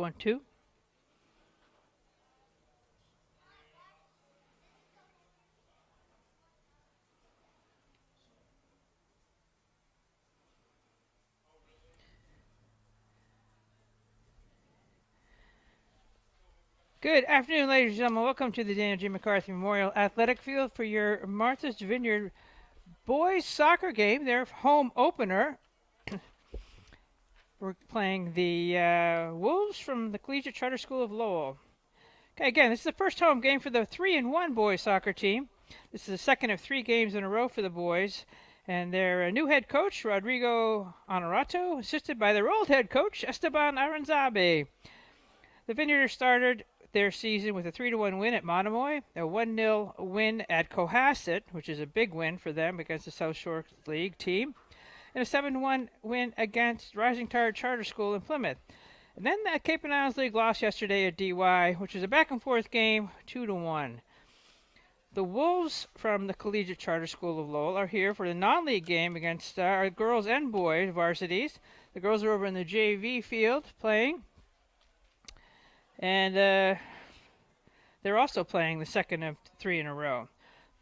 1-2. Good afternoon, ladies and gentlemen. Welcome to the Daniel G. McCarthy Memorial Athletic Field for your Martha's Vineyard boys soccer game. Their home opener. We're playing the Wolves from the Collegiate Charter School of Lowell. Okay, again, this is the first home game for the 3-1 boys soccer team. This is the second of 3 games in a row for the boys. And their new head coach, Rodrigo Honorato, assisted by their old head coach, Esteban Aranzabe. The Vineyarders started their season with a 3-1 win at Monomoy, a 1-0 win at Cohasset, which is a big win for them against the South Shore League team, and a 7-1 win against Rising Tide Charter School in Plymouth. And then that Cape and Islands League lost yesterday at DY, which is a back-and-forth game, 2-1. The Wolves from the Collegiate Charter School of Lowell are here for the non-league game against our girls and boys varsities. The girls are over in the JV field playing. And they're also playing the second of 3 in a row.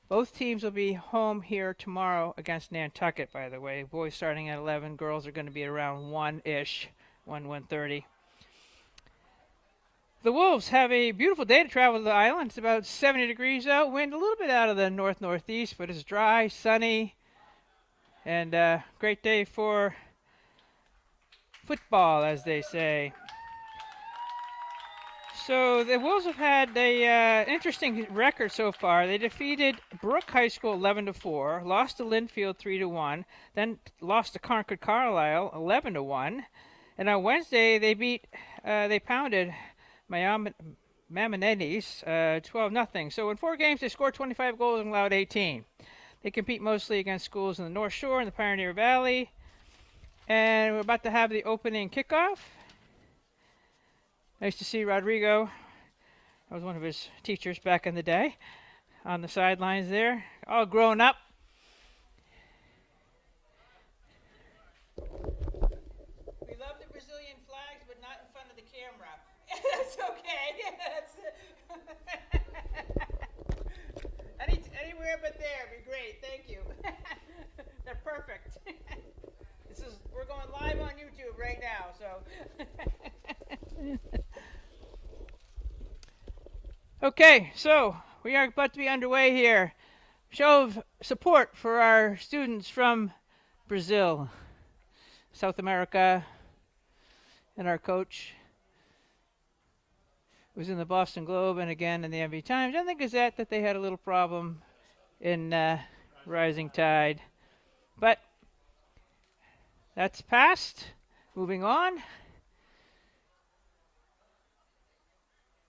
Both teams will be home here tomorrow against Nantucket, by the way. Boys starting at 11. Girls are going to be around 1-ish, 1:30. The Wolves have a beautiful day to travel to the island. It's about 70 degrees out. Wind a little bit out of the north-northeast, but it's dry, sunny, and great day for football, as they say. So the Wolves have had a interesting record so far. They defeated Brooke High School 11-4, lost to Linfield 3-1, then lost to Concord Carlisle 11-1, and on Wednesday they pounded Mammonettes 12-0. So in 4 games they scored 25 goals and allowed 18. They compete mostly against schools in the North Shore and the Pioneer Valley, and we're about to have the opening kickoff. Nice to see Rodrigo. I was one of his teachers back in the day on the sidelines there, all grown up. We love the Brazilian flags, but not in front of the camera. That's okay. Anywhere but there would be great. Thank you. They're perfect. We're going live on YouTube right now, so. Okay, so we are about to be underway here. Show of support for our students from Brazil, South America, and our coach was in the Boston Globe and again in the MV Times and the Gazette that they had a little problem in Rising Tide. But that's past. Moving on.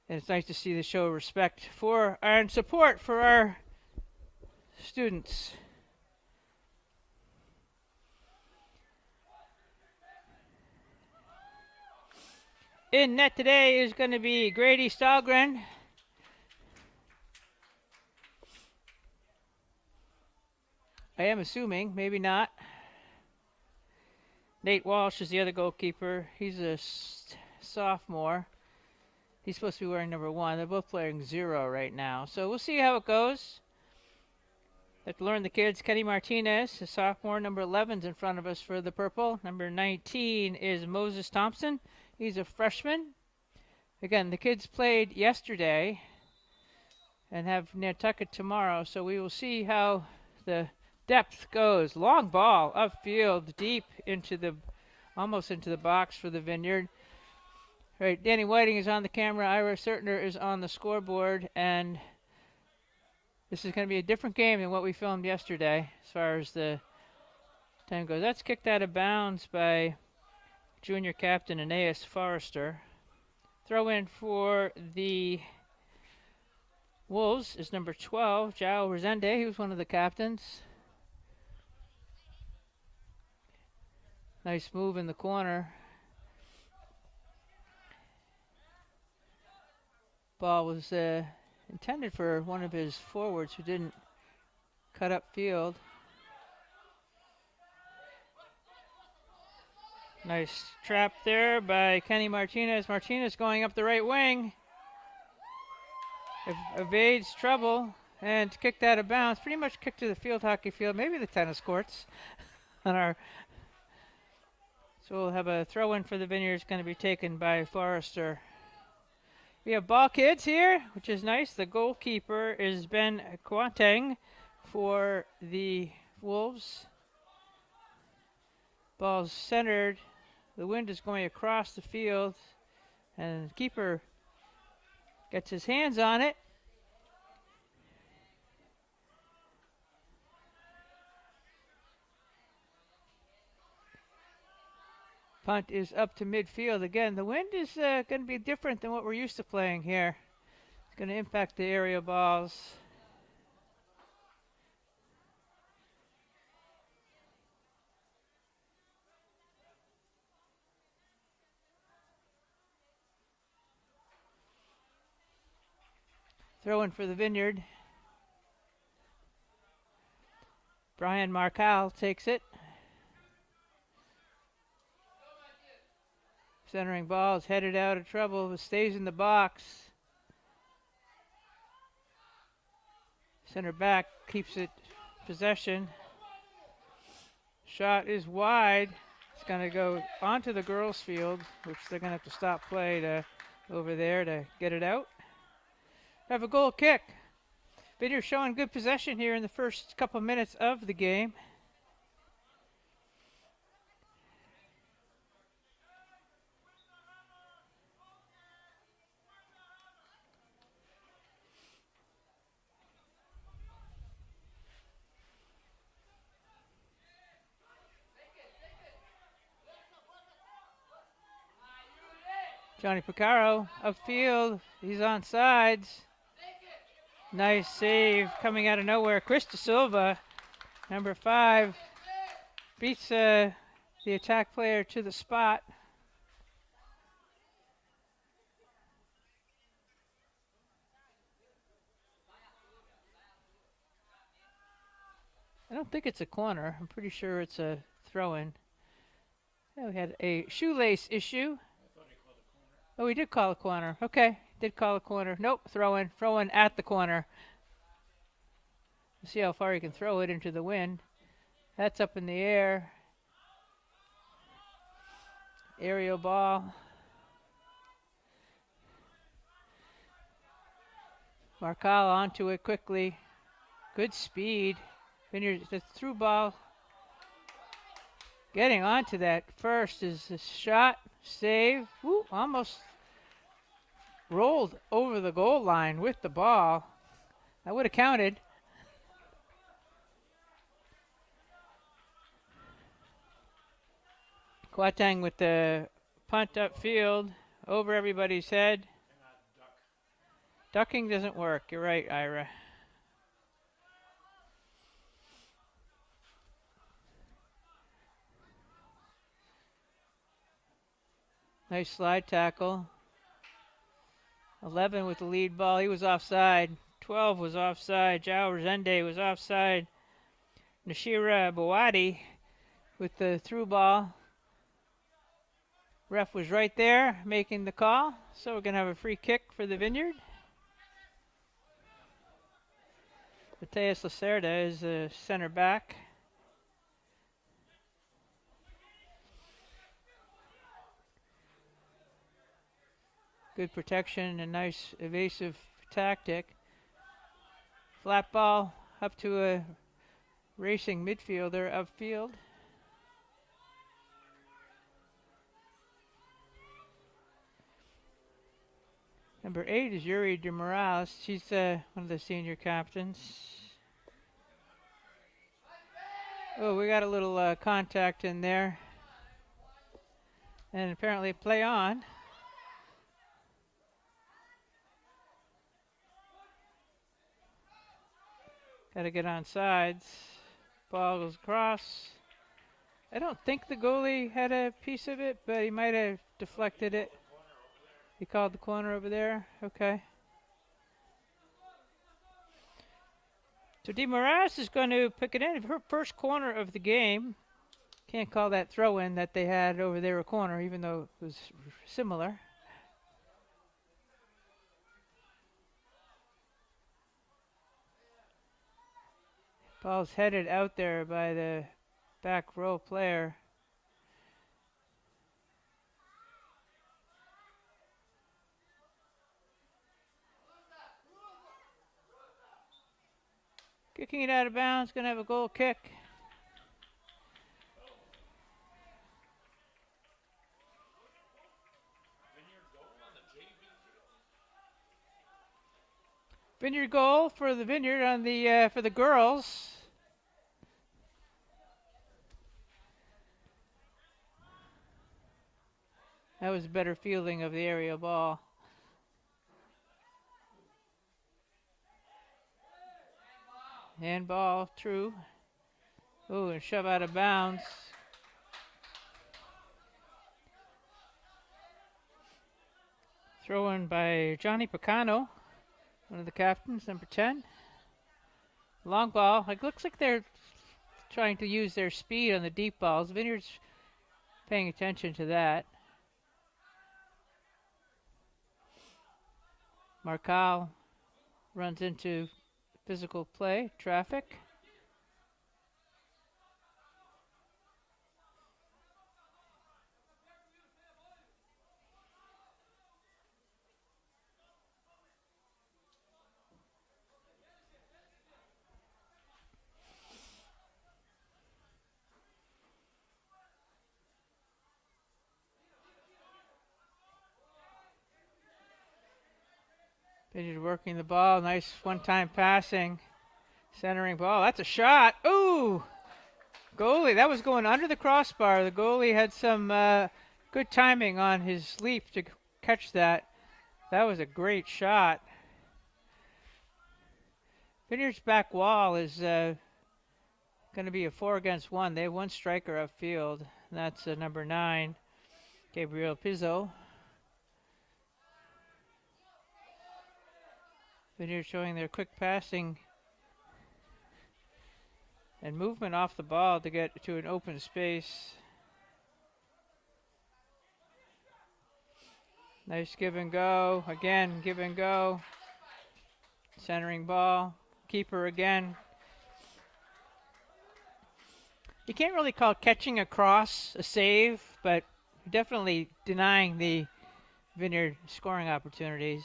And it's nice to see the show of respect for and support for our students. In net today is going to be Grady Stahlgren. I am assuming, maybe not. Nate Walsh is the other goalkeeper. He's a sophomore. He's supposed to be wearing number 1. They're both playing 0 right now. So we'll see how it goes. Have to learn the kids. Kenny Martinez, a sophomore. Number 11's in front of us for the purple. Number 19 is Moses Thompson. He's a freshman. Again, the kids played yesterday and have Nantucket tomorrow. So we will see how the depth goes. Long ball upfield, deep into almost into the box for the Vineyard. All right, Danny Whiting is on the camera. Ira Sertner is on the scoreboard, and this is going to be a different game than what we filmed yesterday as far as the time goes. That's kicked out of bounds by junior captain Aeneas Forrester. Throw in for the Wolves is number 12, João Rezende. He was one of the captains. Nice move in the corner. Ball was intended for one of his forwards who didn't cut up field. Nice trap there by Kenny Martinez. Martinez going up the right wing. Evades trouble and kicked out of bounds. Pretty much kicked to the field hockey field, maybe the tennis courts. On our, so we'll have a throw in for the Vineyards, going to be taken by Forrester. We have ball kids here, which is nice. The goalkeeper is Ben Kwateng for the Wolves. Ball's centered. The wind is going across the field, and the keeper gets his hands on it. Punt is up to midfield. Again, the wind is going to be different than what we're used to playing here. It's going to impact the area balls. Throw in for the Vineyard. Brian Marcal takes it. Centering ball is headed out of trouble, but stays in the box. Center back keeps it possession. Shot is wide. It's going to go onto the girls' field, which they're going to have to stop play over there to get it out. Have a goal kick. Vineyard showing good possession here in the first couple minutes of the game. Johnny Picaro upfield. He's on sides. Nice save coming out of nowhere. Chris De Silva, number 5, beats the attack player to the spot. I don't think it's a corner. I'm pretty sure it's a throw-in. Yeah, we had a shoelace issue. Oh, we did call a corner. Okay, did call a corner. Nope, throw-in. Throw-in at the corner. Let's see how far you can throw it into the wind. That's up in the air. Aerial ball. Marcal onto it quickly. Good speed. Vineyard, the through ball. Getting onto that first is a shot. Save. Woo, almost rolled over the goal line with the ball. That would have counted. Kwateng with the punt upfield over everybody's head. Ducking doesn't work. You're right, Ira. Nice slide tackle. 11 with the lead ball. He was offside. 12 was offside. Jao Rezende was offside. Nashira Bawadi with the through ball. Ref was right there making the call. So we're going to have a free kick for the Vineyard. Mateus Lacerda is the center back. Good protection and nice evasive tactic. Flat ball up to a racing midfielder upfield. Number 8 is Yuri de Morales. She's one of the senior captains. Oh, we got a little contact in there. And apparently play on. Got to get on sides. Ball goes across. I don't think the goalie had a piece of it, but he might have deflected it. He called the corner over there. Okay. So De Moraes is going to pick it in. Her first corner of the game. Can't call that throw-in that they had over there a corner, even though it was similar. Ball's headed out there by the back row player. Kicking it out of bounds, going to have a goal kick. Vineyard goal for the Vineyard on the for the girls. That was a better fielding of the aerial ball. Handball, true. Ooh, and shove out of bounds. Throw in by Johnny Picano, one of the captains, number 10. Long ball. It looks like they're trying to use their speed on the deep balls. Vineyard's paying attention to that. Marcal runs into physical play, traffic. Vineyard working the ball. Nice one-time passing. Centering ball. That's a shot. Ooh! Goalie. That was going under the crossbar. The goalie had some good timing on his leap to catch that. That was a great shot. Vineyard's back wall is going to be a 4-against-1. They have one striker upfield. That's number 9, Gabriel Pizzo. Vineyard showing their quick passing and movement off the ball to get to an open space. Nice give and go. Again, give and go. Centering ball. Keeper again. You can't really call catching across a save, but definitely denying the Vineyard scoring opportunities.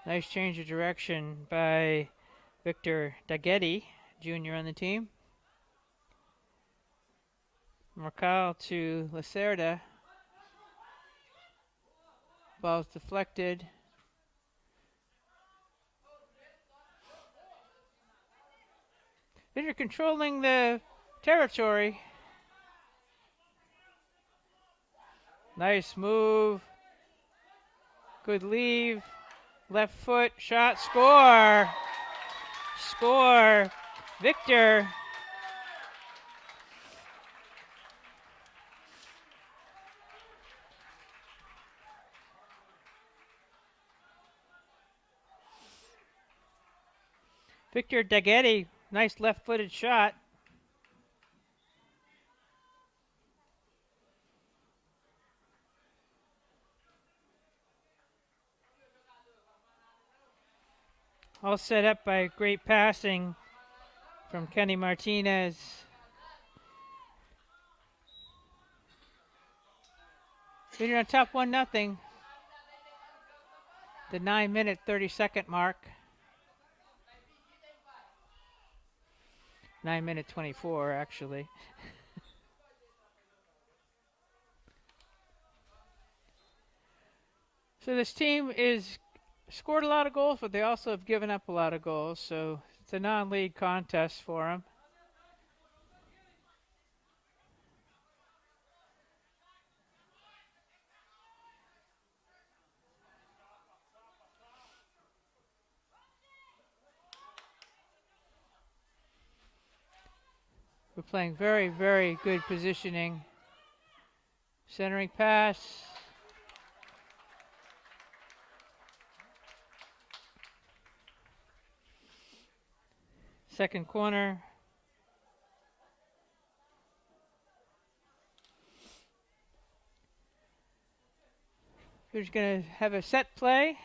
Nice change of direction by Victor Dagetti, junior on the team. Marcal to Lacerda. Ball's deflected. Vineyard controlling the territory. Nice move. Good leave. Left foot, shot, score! Score! Victor. Victor Dagetti, nice left-footed shot. All set up by great passing from Kenny Martinez. Vineyard on top 1-0. The 9-minute 30-second mark. 9-minute 24 actually. So this team is scored a lot of goals, but they also have given up a lot of goals. So it's a non-league contest for them. We're playing very, very good positioning. Centering pass. Second corner. We're just going to have a set play.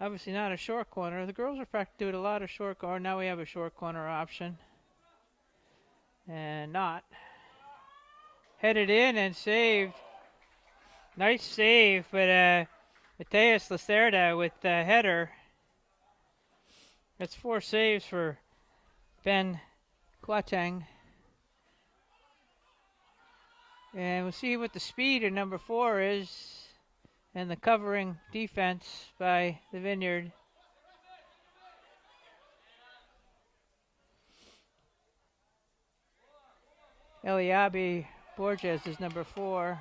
Obviously not a short corner. The girls are doing a lot of short corner. Now we have a short corner option. And not. Headed in and saved. Nice save, but Mateus Lacerda with the header. That's 4 saves for Ben Quatang. And we'll see what the speed of number 4 is and the covering defense by the Vineyard. Eliabi Borges is number 4.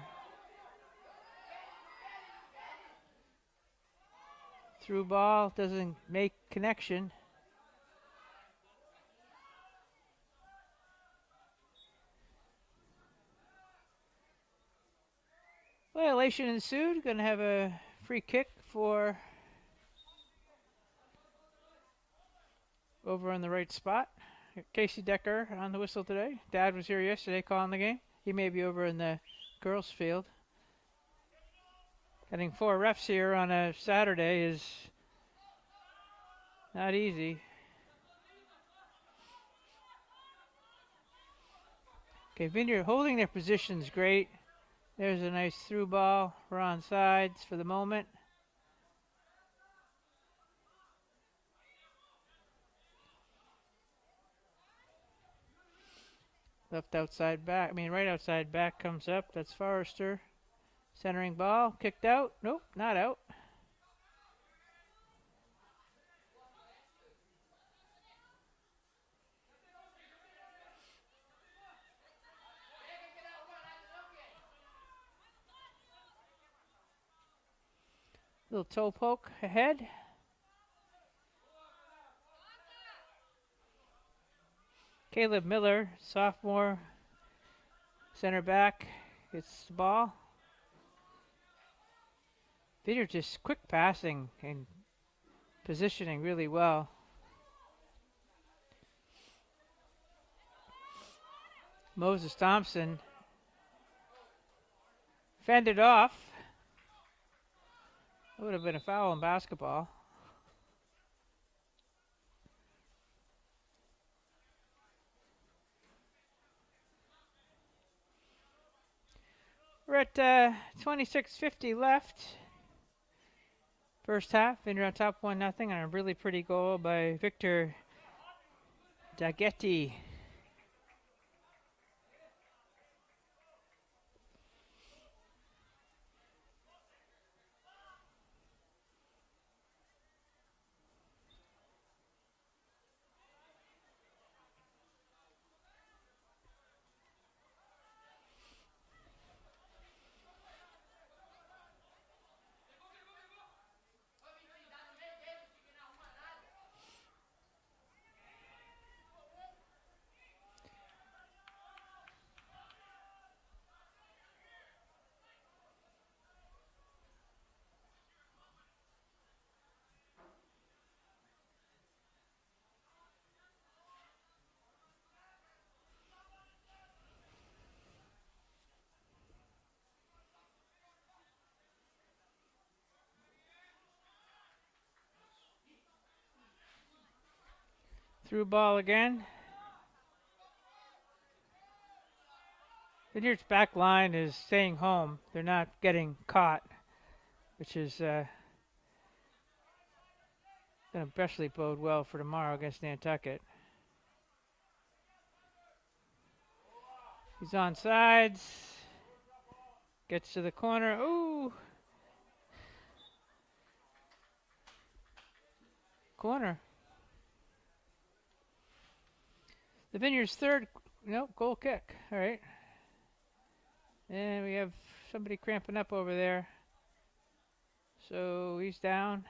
Through ball, doesn't make connection. Violation ensued. Going to have a free kick for over on the right spot. Casey Decker on the whistle today. Dad was here yesterday calling the game. He may be over in the girls' field. Getting 4 refs here on a Saturday is not easy. Okay, Vineyard holding their positions great. There's a nice through ball. We're on sides for the moment. Left outside back. Right outside back comes up. That's Forrester. Centering ball. Kicked out. Nope, not out. Little toe poke ahead. Caleb Miller, sophomore, center back, gets the ball. Vineyard just quick passing and positioning really well. Moses Thompson fended off. That would have been a foul in basketball. We're at 26:50 left. First half, Vineyard on top 1-0 on a really pretty goal by Victor Dagetti. Through ball again. Vineyard's back line is staying home. They're not getting caught, which is going to especially bode well for tomorrow against Nantucket. He's on sides. Gets to the corner. Ooh. Corner. The Vineyard's third, goal kick. All right. And we have somebody cramping up over there. So he's down.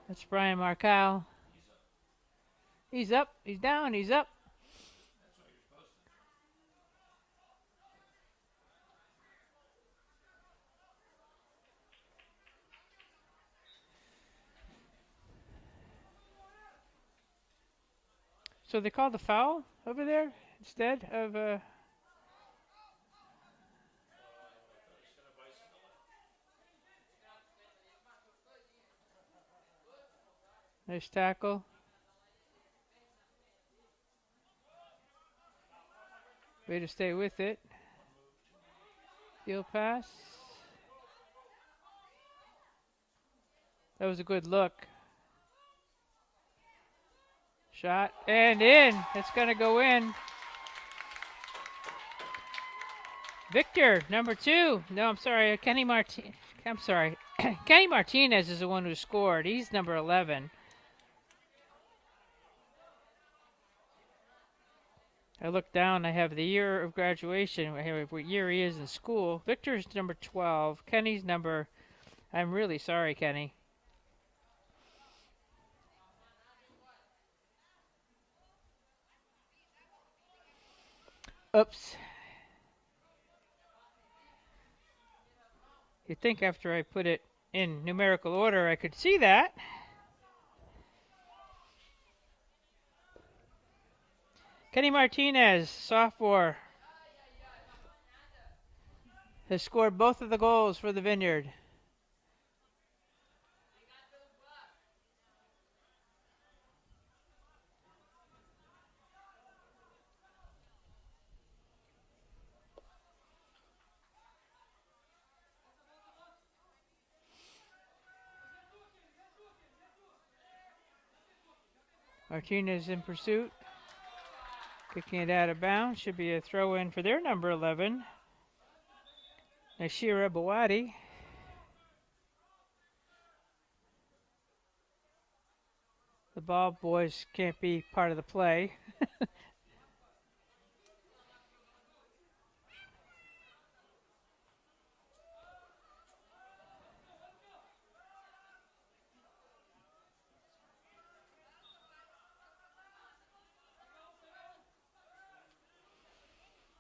That's Brian Marcal. He's up. He's down. He's up. So they called the foul over there instead of nice tackle. Way to stay with it. Field pass. That was a good look. Shot and in. It's going to go in. Victor, number 2. No, I'm sorry. Kenny Martinez is the one who scored. He's number 11. I look down. I have the year of graduation. I have what year he is in school. Victor's number 12. Kenny's number... I'm really sorry, Kenny. Oops. You'd think after I put it in numerical order I could see that. Kenny Martinez, sophomore, has scored both of the goals for the Vineyard. Martinez in pursuit. Kicking it out of bounds. Should be a throw in for their number 11. Nashira Bawadi. The ball boys can't be part of the play.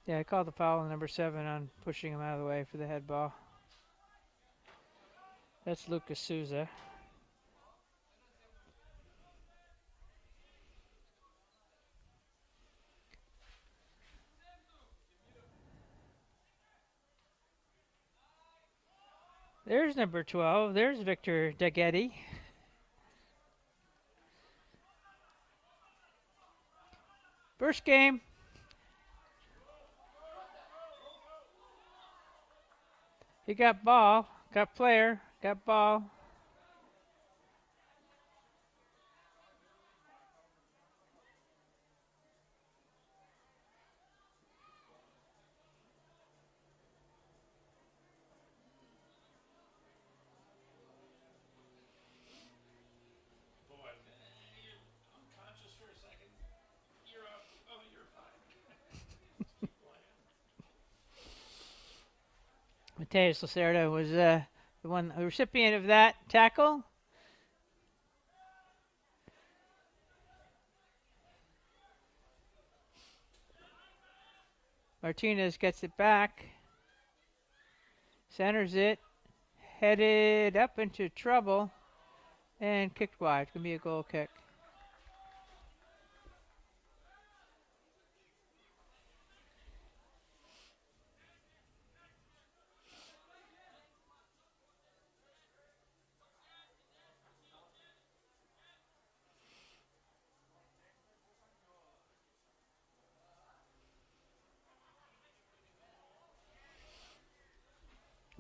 Yeah, I called the foul on number 7 on pushing him out of the way for the head ball. That's Lucas Souza. There's number 12. There's Victor Dagetti. First game. He got ball, got player, got ball. Mateus Lacerda was the recipient of that tackle. Martinez gets it back. Centers it. Headed up into trouble. And kicked wide. It's going to be a goal kick.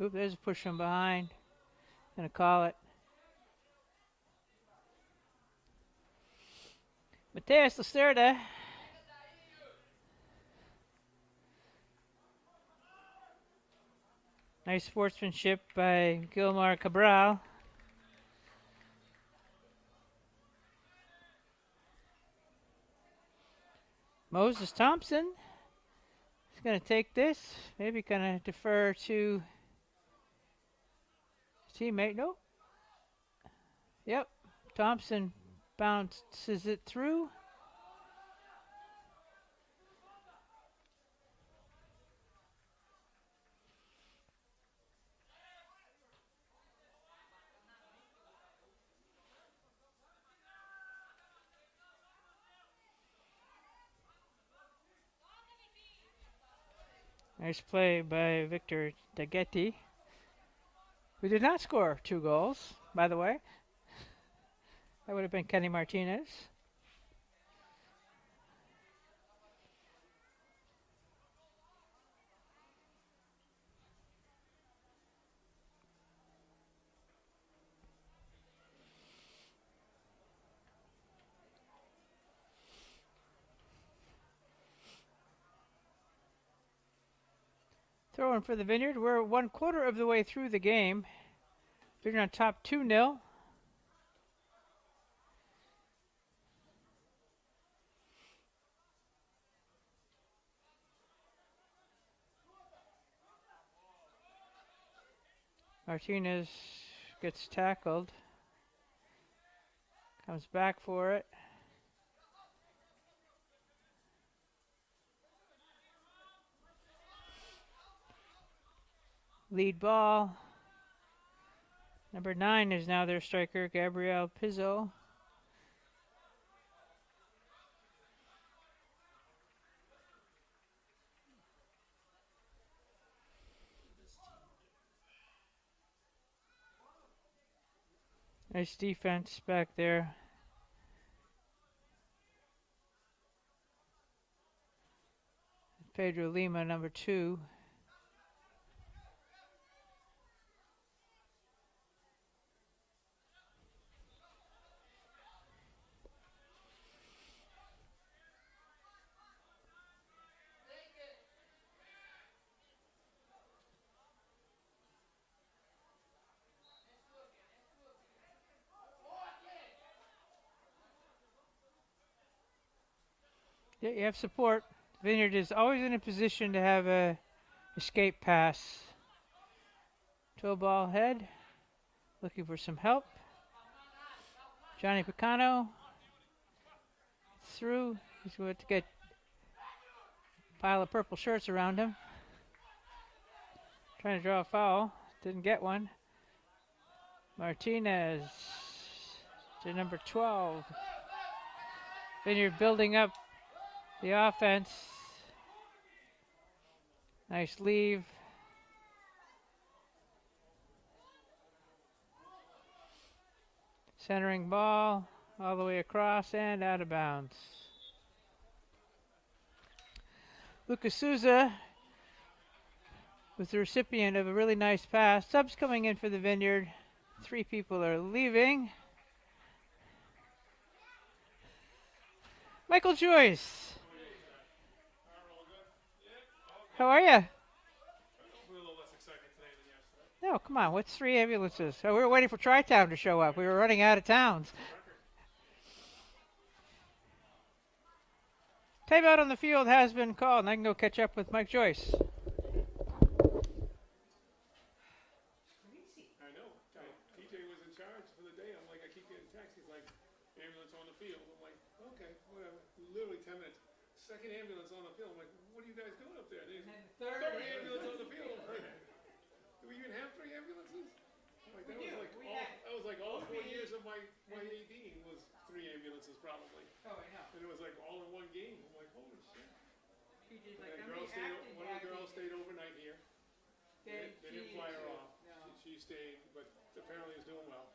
Oop, there's a push from behind. Gonna call it. Mateus Lacerda. Nice sportsmanship by Gilmar Cabral. Moses Thompson is going to take this. Maybe going to defer to his teammate. Nope. Yep. Thompson bounces it through. Nice play by Victor Dagetti, who did not score 2 goals, by the way. That would have been Kenny Martinez. Throw in for the Vineyard. We're 1/4 of the way through the game. Vineyard on top 2-0. Martinez gets tackled. Comes back for it. Lead ball. Number 9 is now their striker, Gabriel Pizzo. Nice defense back there. Pedro Lima, number 2. Yeah, you have support. Vineyard is always in a position to have a escape pass. 12 ball head. Looking for some help. Johnny Picano. Through. He's going to get a pile of purple shirts around him. Trying to draw a foul. Didn't get one. Martinez to number 12. Vineyard building up the offense. Nice leave. Centering ball all the way across and out of bounds. Lucas Souza was the recipient of a really nice pass. Subs coming in for the Vineyard. 3 people are leaving. Michael Joyce. How are you? We're a little less excited today than yesterday. No, come on. What's 3 ambulances? Oh, we were waiting for Tri-Town to show up. We were running out of towns. Timeout on the field has been called, and I can go catch up with Mike Joyce. I know. TJ was in charge for the day. I'm like, I keep getting texts. He's like, ambulance on the field. I'm like, okay, whatever. Literally 10 minutes. Second ambulance on the field. I'm like, what are you guys doing up there? And then the third ambulance on the field. I'm like, do we even have 3 ambulances? I'm like, that was like all 4 years of my AD was 3 ambulances probably. Oh, I know. And it was like all in one game. I'm like, holy shit. She did And like one of the girls stayed overnight here. They didn't fly her off. No. She stayed, but apparently is doing well.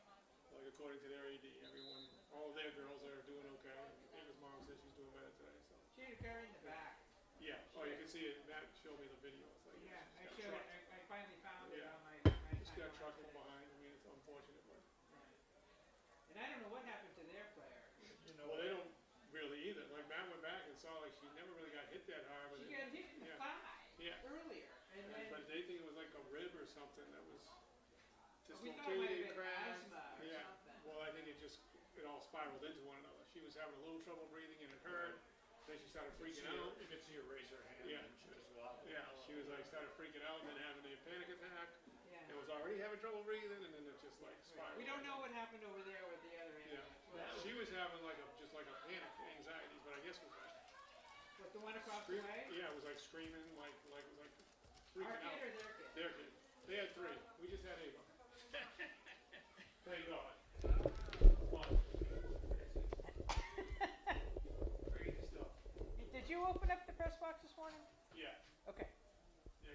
Like according to their AD, everyone, all of their girls are doing okay. Amy's mom says she's doing better today. So. She had a car in the back. Yeah. Oh, you can see it. Matt showed me the video. It's like Yeah, I showed it. I finally found it Yeah. on my Just got trucked from behind. I mean, it's unfortunate, but. And I don't know what happened to their player. Well, they don't really either. Like Matt went back and saw like she never really got hit that hard. But She got hit in the thigh earlier. And then but they think it was like a rib or something that was we thought it might have dislocated, been cracked. asthma or something. Well, I think it all spiraled into one another. She was having a little trouble breathing and it hurt. Then she started freaking out. You could see her raise her hand as well. Yeah, she was like started freaking out and then having a panic attack. Yeah. It was already having trouble breathing and then it just like spiraled. We don't know what happened over there with the other ambulance. Yeah, she was having like just like a panic, anxieties, but I guess it was like What, the one across the way? yeah, it was like screaming, like it was like freaking Our out. kid or their kid? Their kid. They had 3. We just had Ava. Thank God. One. Crazy stuff. Did you open up the press box this morning? Yeah. Okay. Yeah,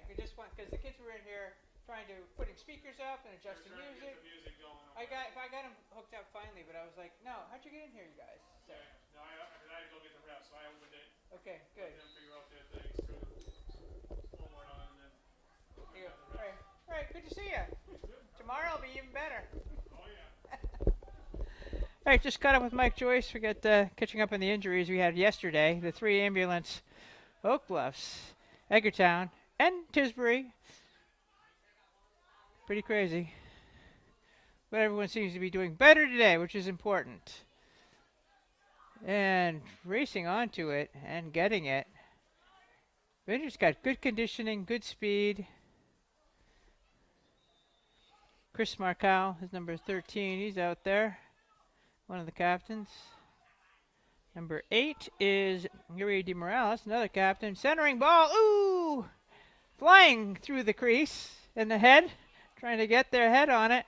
We just want because the kids were in here trying to putting speakers up and We're adjusting trying to music. get the music going. I got them hooked up finally, but I was like, no, how'd you get in here, you guys? So, Yeah. No, I had to go get the refs, so I opened it. okay, good. Let them figure out their things, threw the scoreboard on, and then I got the refs. All right, good to see you. Tomorrow will be even better. Oh yeah. All right, just caught up with Mike Joyce. We got catching up on the injuries we had yesterday. The 3 ambulance, Oak Bluffs, Edgartown, and Tisbury. Pretty crazy. But everyone seems to be doing better today, which is important. And racing onto it and getting it. Vinder's got good conditioning, good speed. Chris Markow is number 13. He's out there. One of the captains. Number 8 is Yuri De Morales, another captain. Centering ball. Ooh! Flying through the crease in the head. Trying to get their head on it.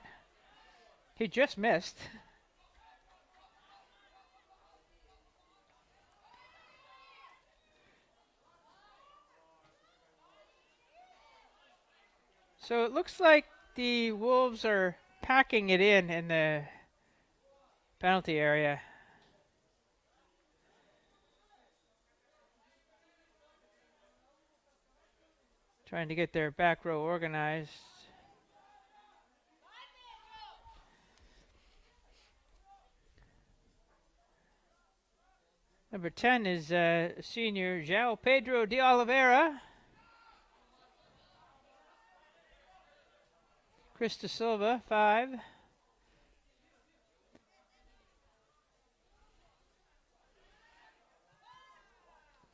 He just missed. So it looks like the Wolves are packing it in the penalty area. Trying to get their back row organized. Number 10 is senior João Pedro de Oliveira. Chris De Silva, 5.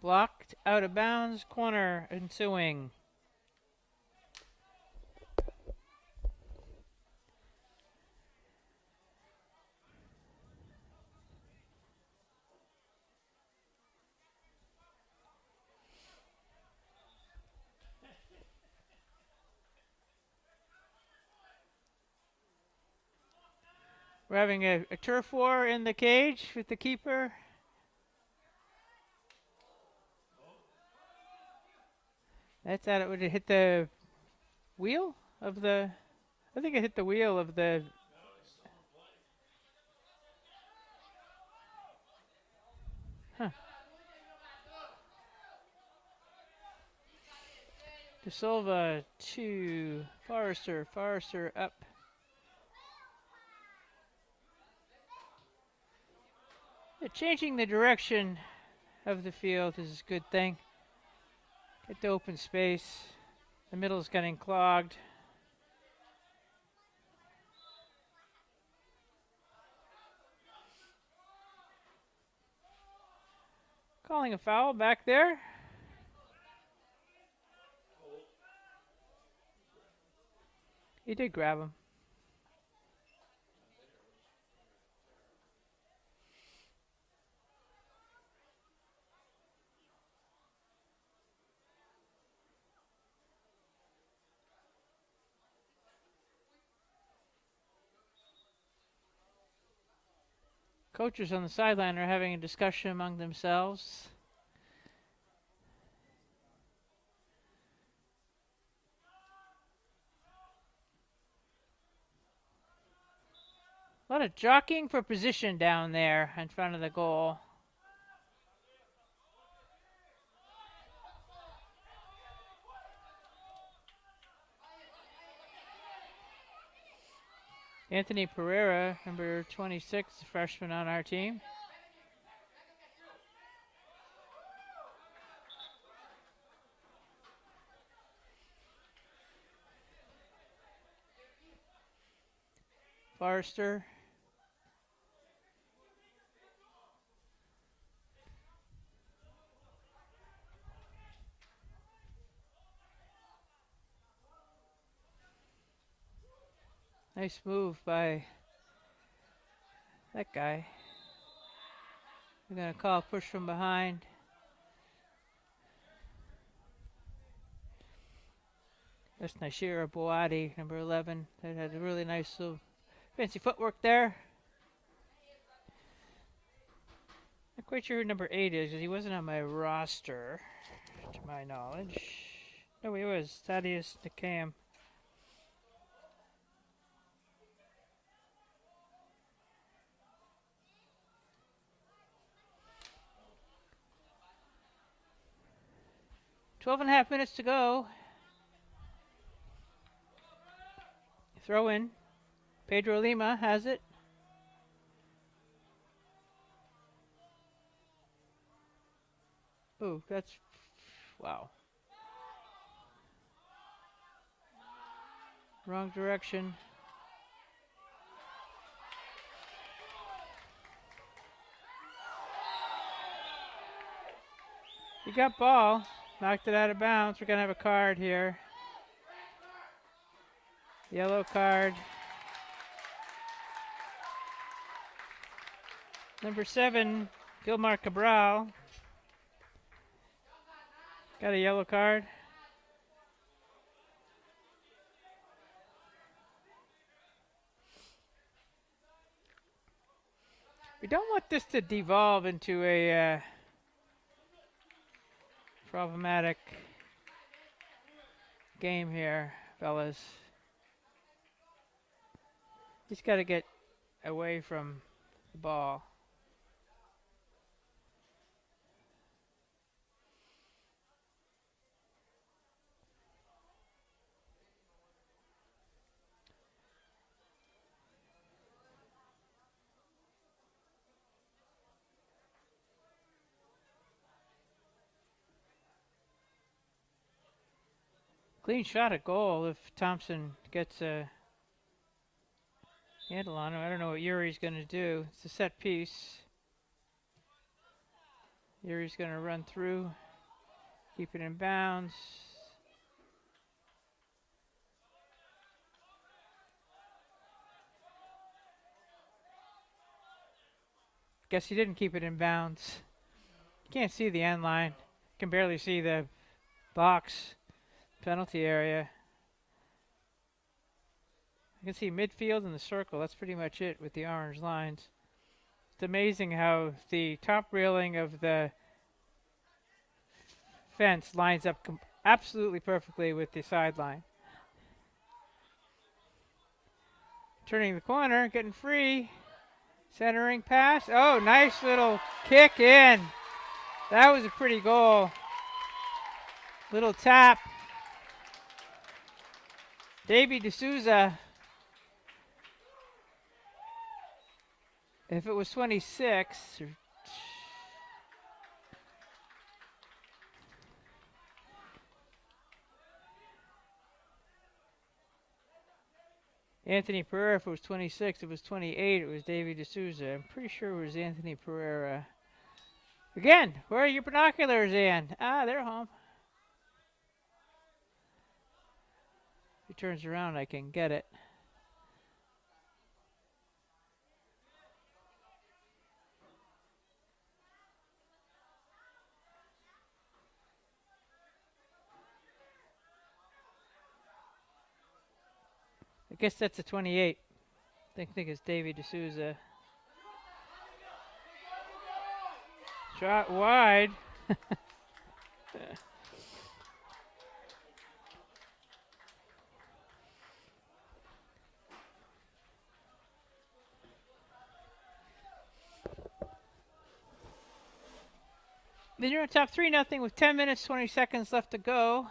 Blocked, out of bounds, corner ensuing. We're having a turf war in the cage with the keeper. That's out. Would it hit the wheel of the? I think it hit the wheel of the. Huh. De Silva to Forrester. Forrester up. Changing the direction of the field is a good thing. Get the open space. The middle's getting clogged. Calling a foul back there. He did grab him. Coaches on the sideline are having a discussion among themselves. A lot of jockeying for position down there in front of the goal. Anthony Pereira, number 26, a freshman on our team. Forrester. Nice move by that guy. We're going to call a push from behind. That's Nashira Boadi, number 11. That had a really nice little fancy footwork there. Not quite sure who number 8 is because he wasn't on my roster, to my knowledge. Oh, he was. Thaddeus DeCam. Twelve and a half minutes to go. Throw in. Pedro Lima has it. Ooh, that's... Wow. Wrong direction. He got ball. Knocked it out of bounds. We're going to have a card here. Yellow card. Number 7, Gilmar Cabral. Got a yellow card. We don't want this to devolve into a problematic game here, fellas. He's got to get away from the ball. Clean shot at goal if Thompson gets a handle on him. I don't know what Yuri's going to do. It's a set piece. Yuri's going to run through, keep it in bounds. Guess he didn't keep it in bounds. You can't see the end line. You can barely see the box penalty area. You can see midfield and the circle. That's pretty much it with the orange lines. It's amazing how the top railing of the fence lines up absolutely perfectly with the sideline. Turning the corner, getting free. Centering pass. Oh, nice little kick in. That was a pretty goal. Little tap. Davey D'Souza. If it was 26, Anthony Pereira, if it was 26, if it was 28, it was Davey D'Souza. I'm pretty sure it was Anthony Pereira. Again, where are your binoculars, Ann? Ah, they're home. If he turns around, I can get it. I guess that's a 28. I think it's Davey D'Souza. Shot wide. Then you're on top 3-0 with 10 minutes, 20 seconds left to go.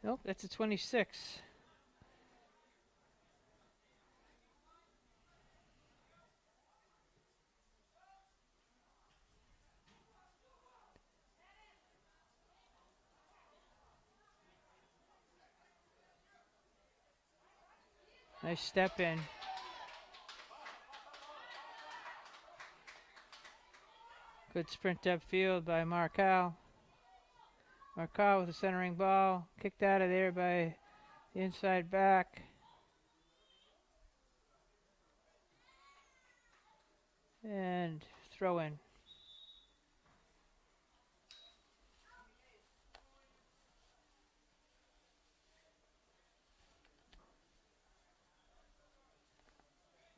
Nope, that's a 26. Nice step in. Good sprint upfield by Marcal. Marcal with a centering ball. Kicked out of there by the inside back. And throw in.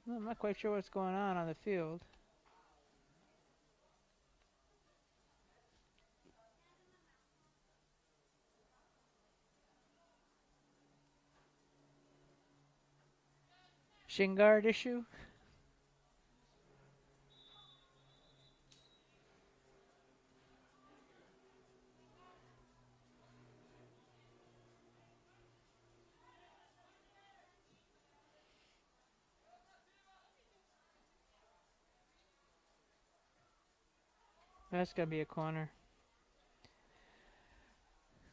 Well, I'm not quite sure what's going on the field. Shin guard issue. That's gonna be a corner.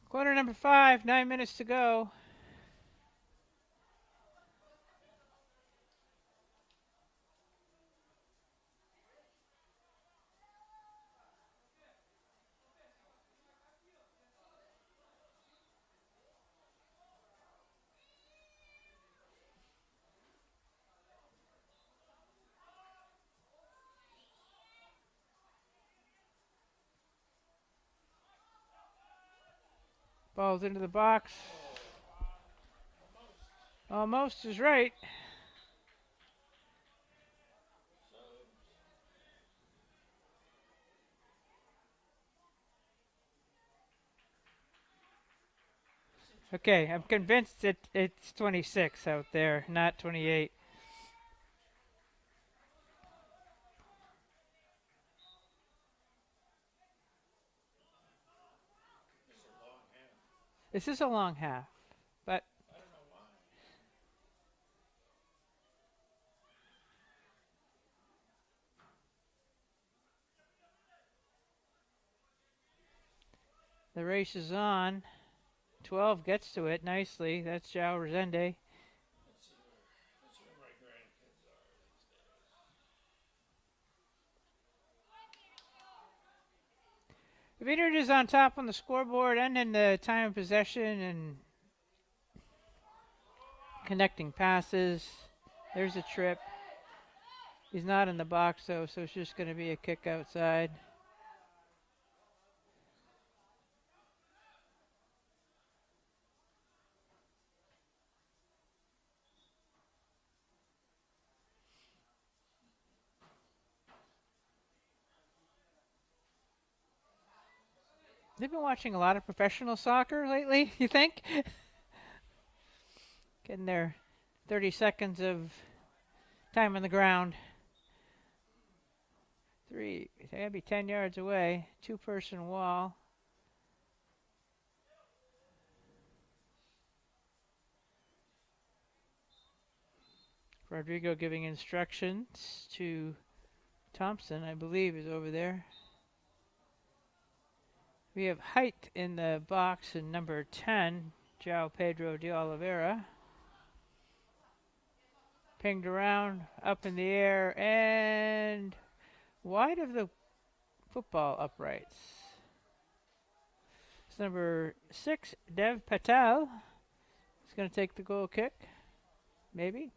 Quarter number 5, 9 minutes to go. Ball's into the box. Almost is right. Okay, I'm convinced that it's 26 out there, not 28. This is a long half, but I don't know why. the race is on. 12 gets to it nicely. That's João Rosende. Let's see where my grandkids are these days. Vineyard is on top on the scoreboard and in the time of possession and connecting passes. There's a trip. He's not in the box though, so it's just going to be a kick outside. They've been watching a lot of professional soccer lately, you think? Getting their 30 seconds of time on the ground. They gotta be 10 yards away. Two-person wall. Rodrigo giving instructions to Thompson, I believe, is over there. We have height in the box in number 10, João Pedro de Oliveira. Pinged around, up in the air, and wide of the football uprights. It's number 6, Dev Patel. He's going to take the goal kick. Maybe.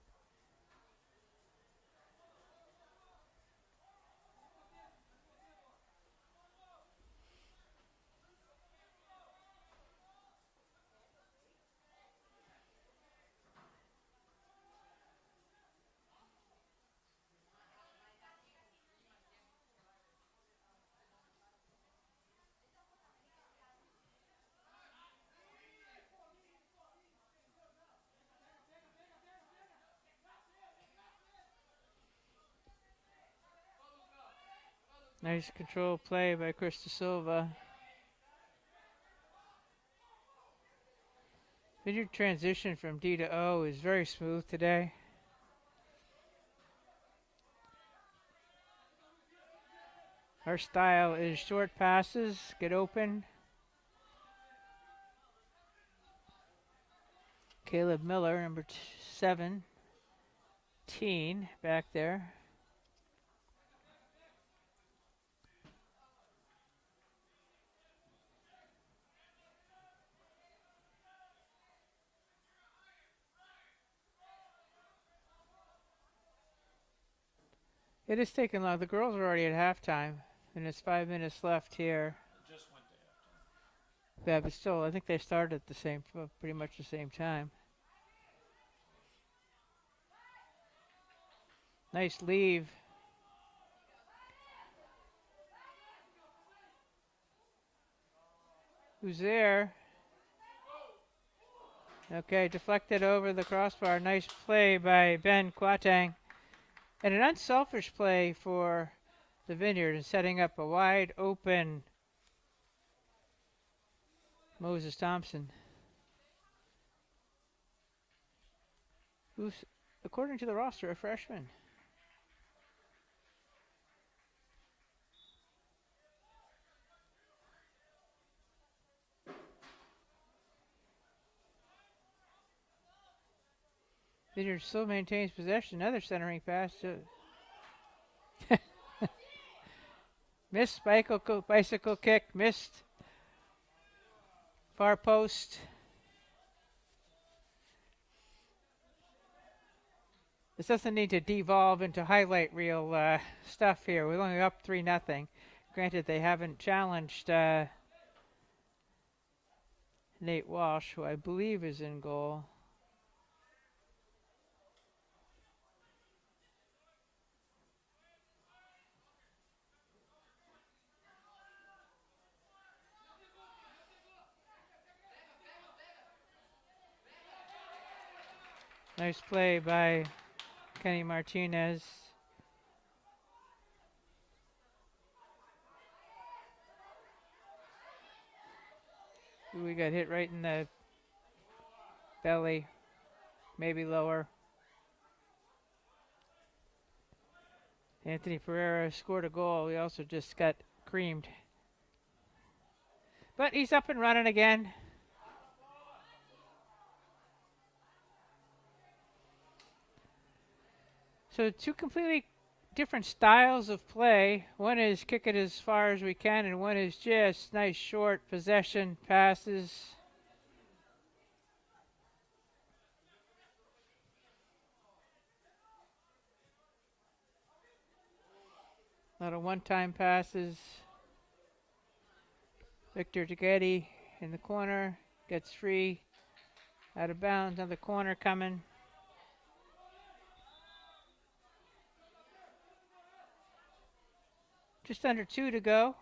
Nice control play by Chris Silva. Vineyard transition from D to O is very smooth today. Our style is short passes, get open. Caleb Miller, number 17, back there. It is taking long. The girls are already at halftime, and it's 5 minutes left here. It just went to halftime. Yeah, but still, I think they started at pretty much the same time. Nice leave. Who's there? Okay, deflected over the crossbar. Nice play by Ben Quatang. And an unselfish play for the Vineyard in setting up a wide open Moses Thompson, who's, according to the roster, a freshman. Vineyard still maintains possession. Another centering pass to missed bicycle kick, missed far post. This doesn't need to devolve into highlight reel stuff here. We're only up 3-0. Granted, they haven't challenged Nate Walsh, who I believe is in goal. Nice play by Kenny Martinez. We got hit right in the belly, maybe lower. Anthony Pereira scored a goal. We also just got creamed. But he's up and running again. So two completely different styles of play. One is kick it as far as we can, and one is just nice short possession passes. A lot of one-time passes. Victor Tagetti in the corner, gets free, out of bounds, another corner coming. Just under 2 to go.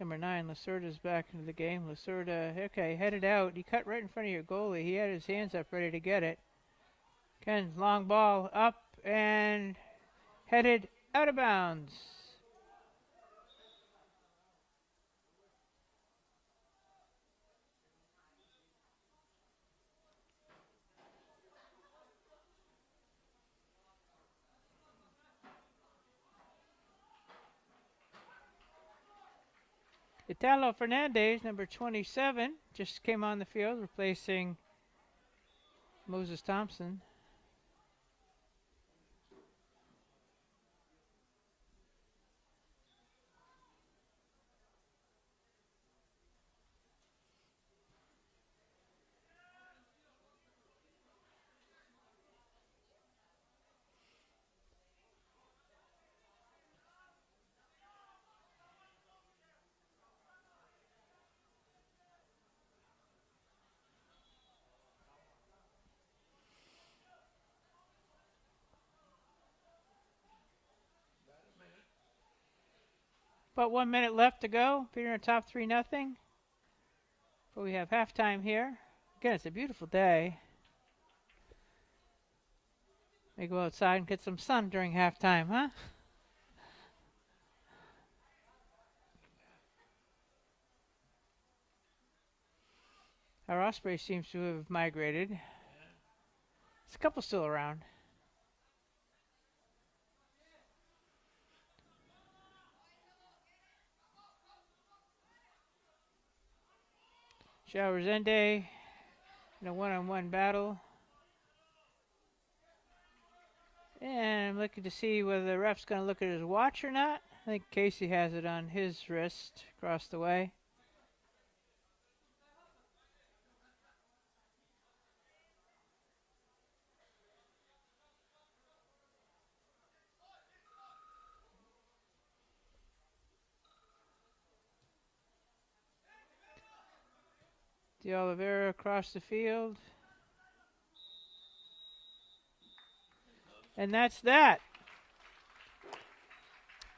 Number 9, Lacerda's back into the game. Lacerda, okay, headed out. He cut right in front of your goalie. He had his hands up ready to get it. Ken, long ball up and headed out of bounds. Italo Fernandez, number 27, just came on the field, replacing Moses Thompson. About 1 minute left to go. Peter on top 3-0. But we have halftime here. Again, it's a beautiful day. May go outside and get some sun during halftime, huh? Our osprey seems to have migrated. There's a couple still around. Showers Ende in a one-on-one battle. And I'm looking to see whether the ref's going to look at his watch or not. I think Casey has it on his wrist across the way. De Oliveira across the field. And that's that.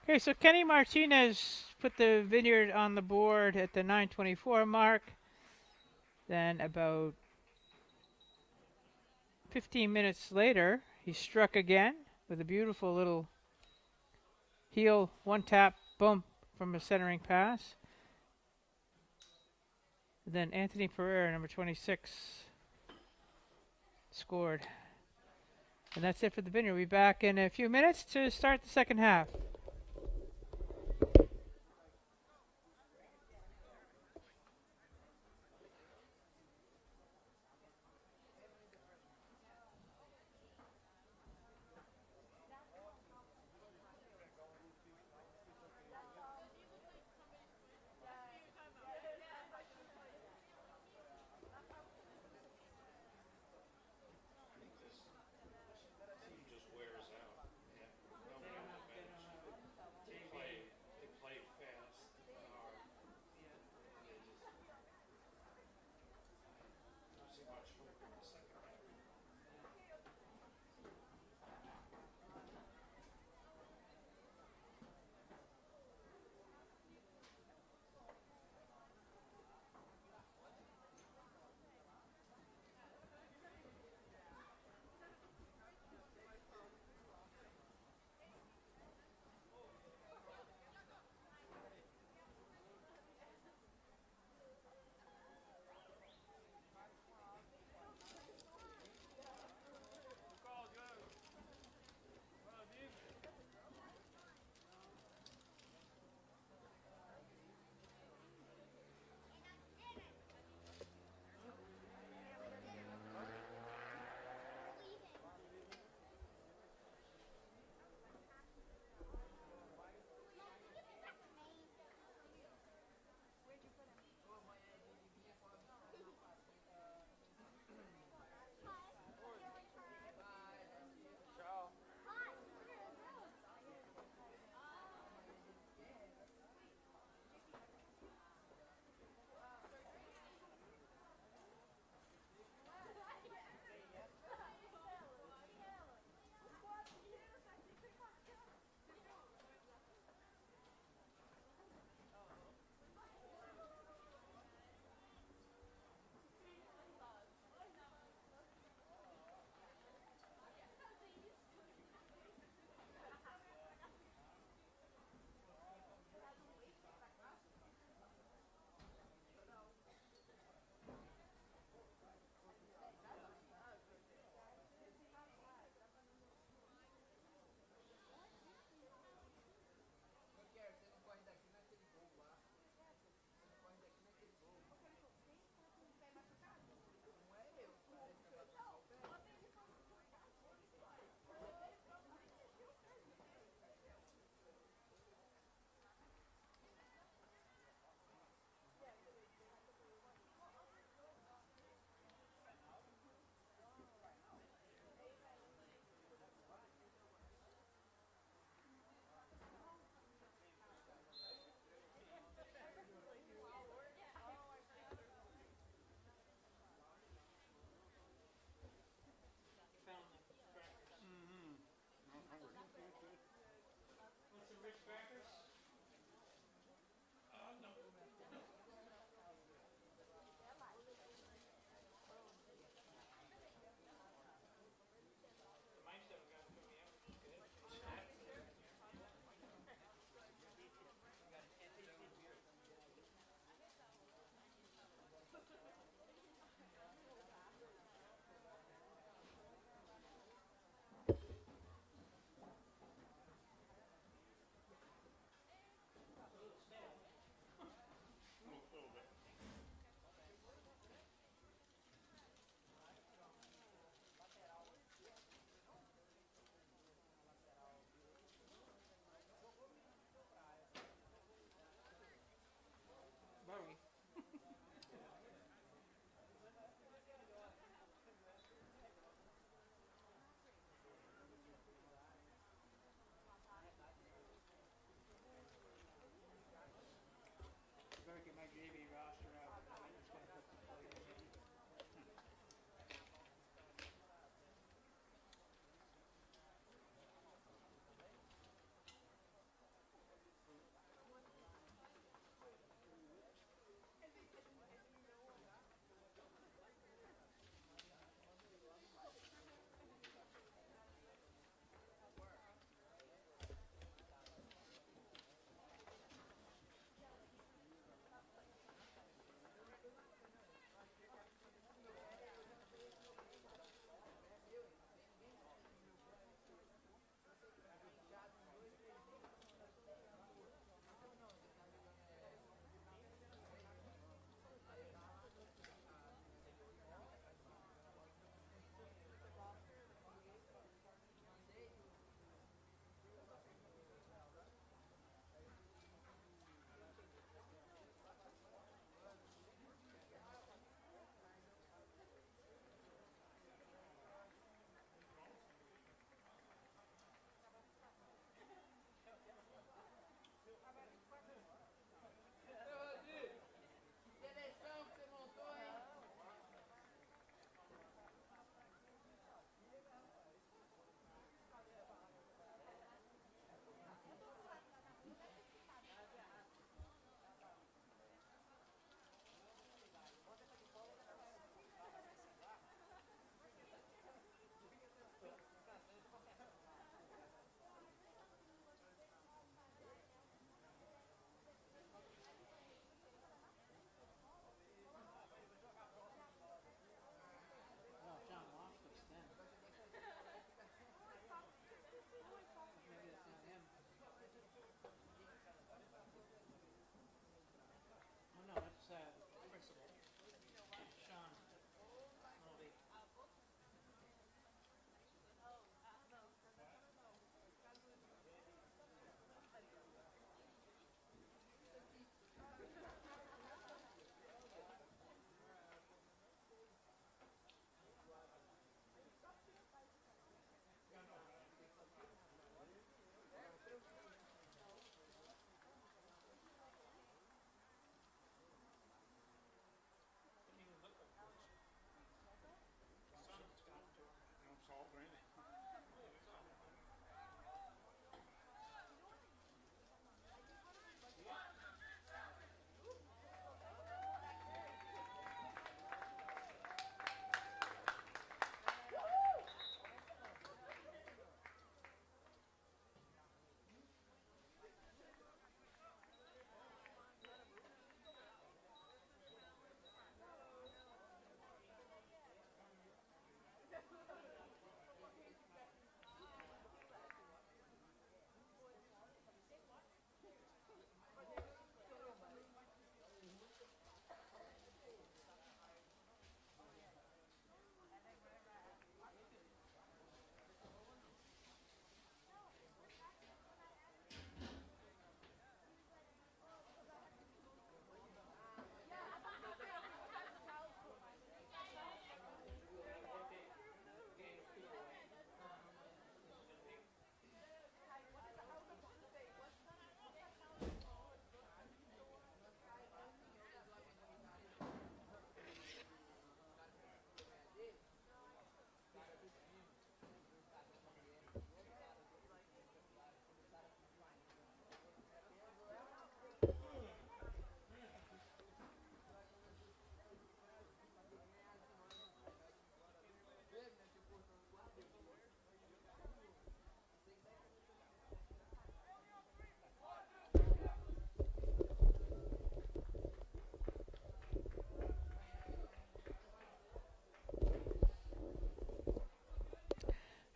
Okay, so Kenny Martinez put the vineyard on the board at the 9:24 mark. Then about 15 minutes later, he struck again with a beautiful little heel, one tap, boom, from a centering pass. And then Anthony Pereira, number 26, scored. And that's it for the vineyard. We'll be back in a few minutes to start the second half. I think this team just wears out. Yeah, nobody on the bench.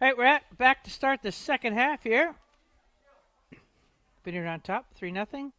All right, we're back to start the second half here. Vineyard on top, 3-0.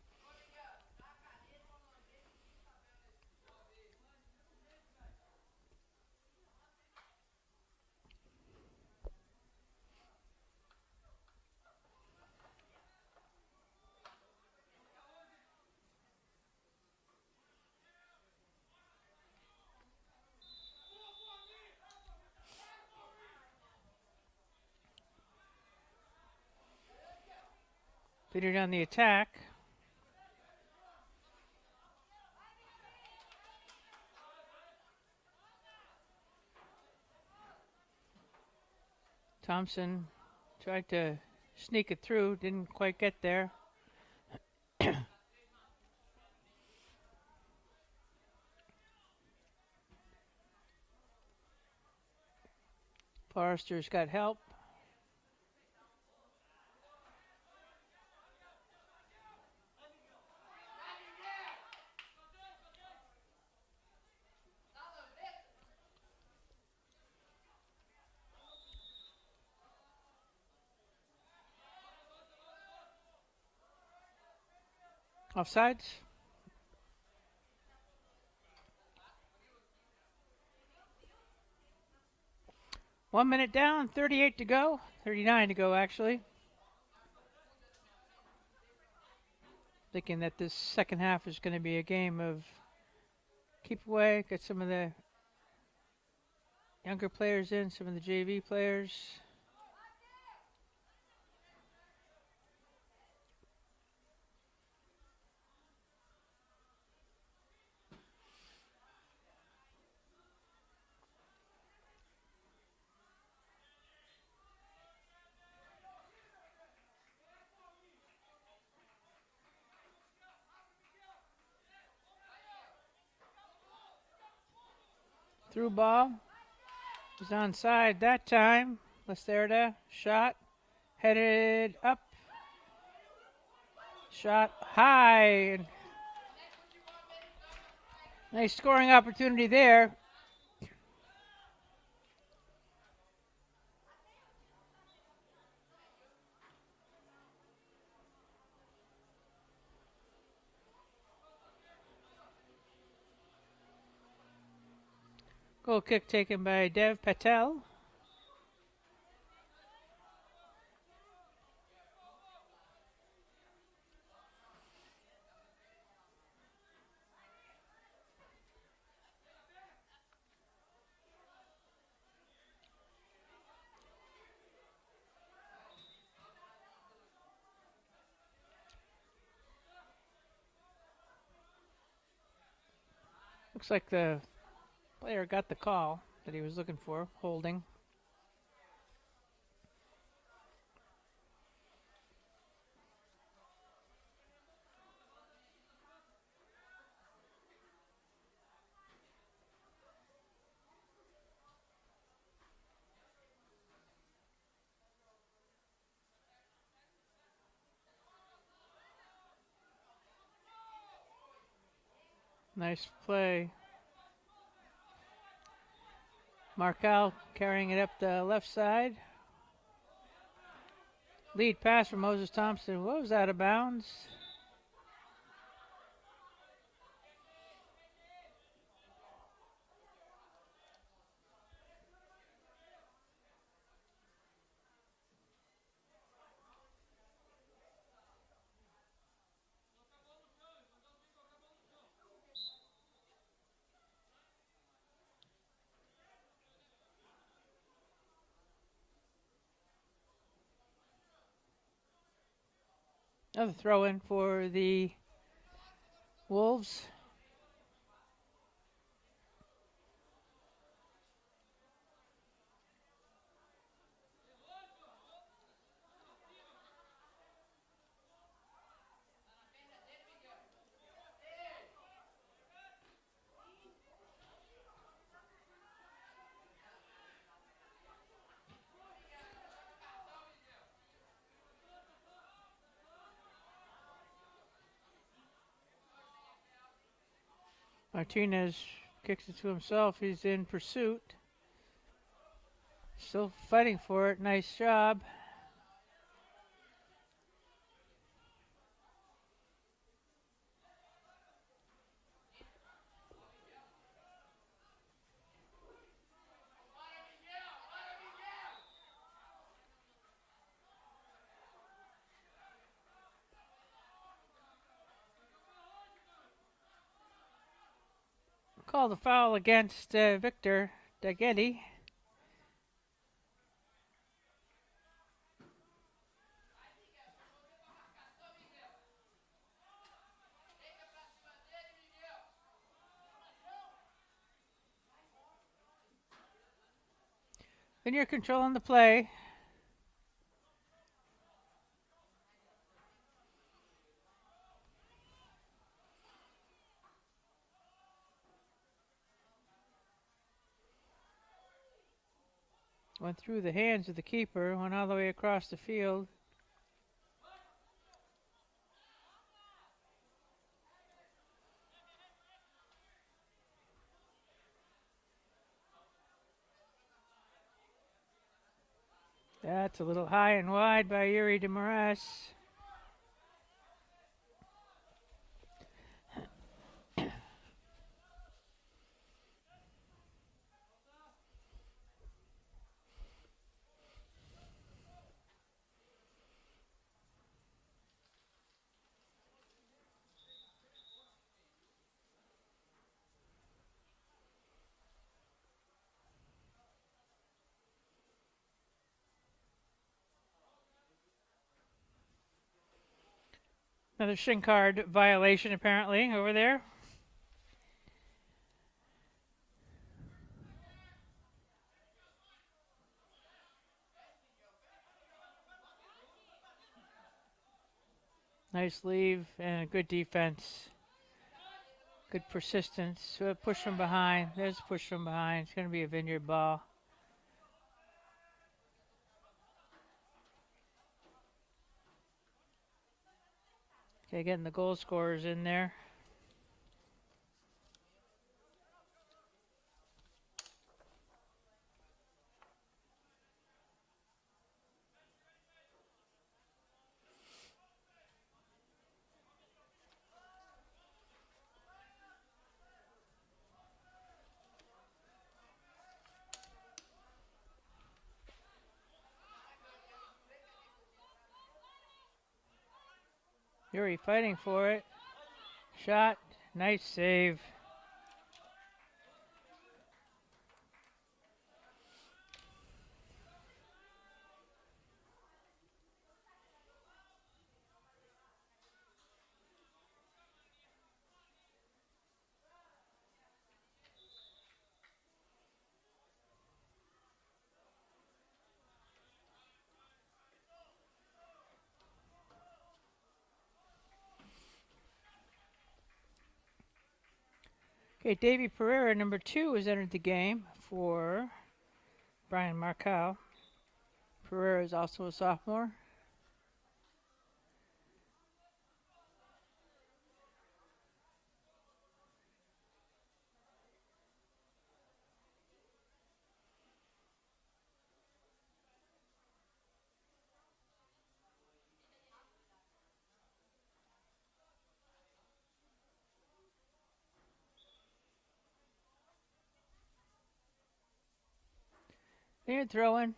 Vineyard on the attack. Thompson tried to sneak it through, didn't quite get there. Forrester's got help. Offsides. One minute down, 38 to go. 39 to go, actually. Thinking that this second half is going to be a game of keep away, get some of the younger players in, some of the JV players. Through ball. Was onside that time. Lacerda shot. Headed up. Shot high. Nice scoring opportunity there. Goal kick taken by Dev Patel. Looks like the player got the call that he was looking for, holding. Nice play. Marcal carrying it up the left side. Lead pass from Moses Thompson. What was out of bounds? Another throw in for the Wolves. Martinez kicks it to himself. He's in pursuit. Still fighting for it. Nice job. Called a foul against Victor Dagetti. Then you're controlling the play. Went through the hands of the keeper, went all the way across the field. That's a little high and wide by Yuri Demoras. Another shin card violation apparently over there. Nice leave and good defense. Good persistence. Push from behind. There's a push from behind. It's going to be a Vineyard ball. Okay, getting the goal scorers in there. Yuri fighting for it. Shot. Nice save. Okay, Davey Pereira, number 2, has entered the game for Brian Markow. Pereira is also a sophomore. They're throwing.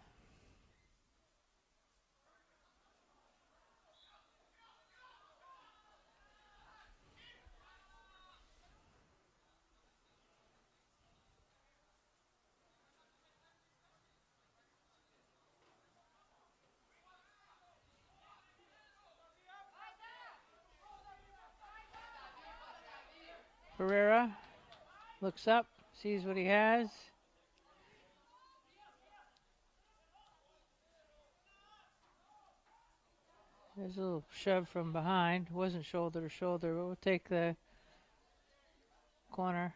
Pereira looks up, sees what he has. There's a little shove from behind. Wasn't shoulder to shoulder, but we'll take the corner.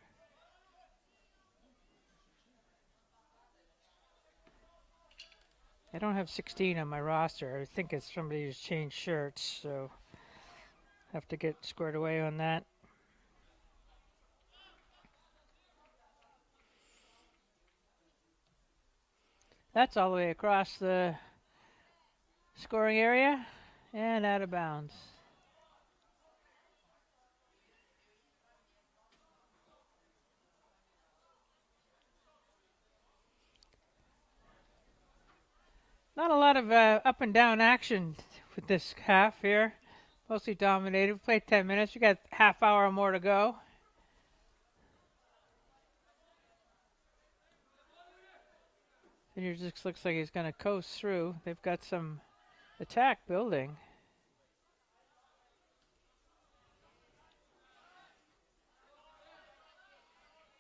I don't have 16 on my roster. I think it's somebody who's changed shirts, so have to get squared away on that. That's all the way across the scoring area and out of bounds. Not a lot of up and down action with this half here. Mostly dominated. We played 10 minutes. We got half hour more to go. Vineyard just looks like he's going to coast through. They've got some attack building.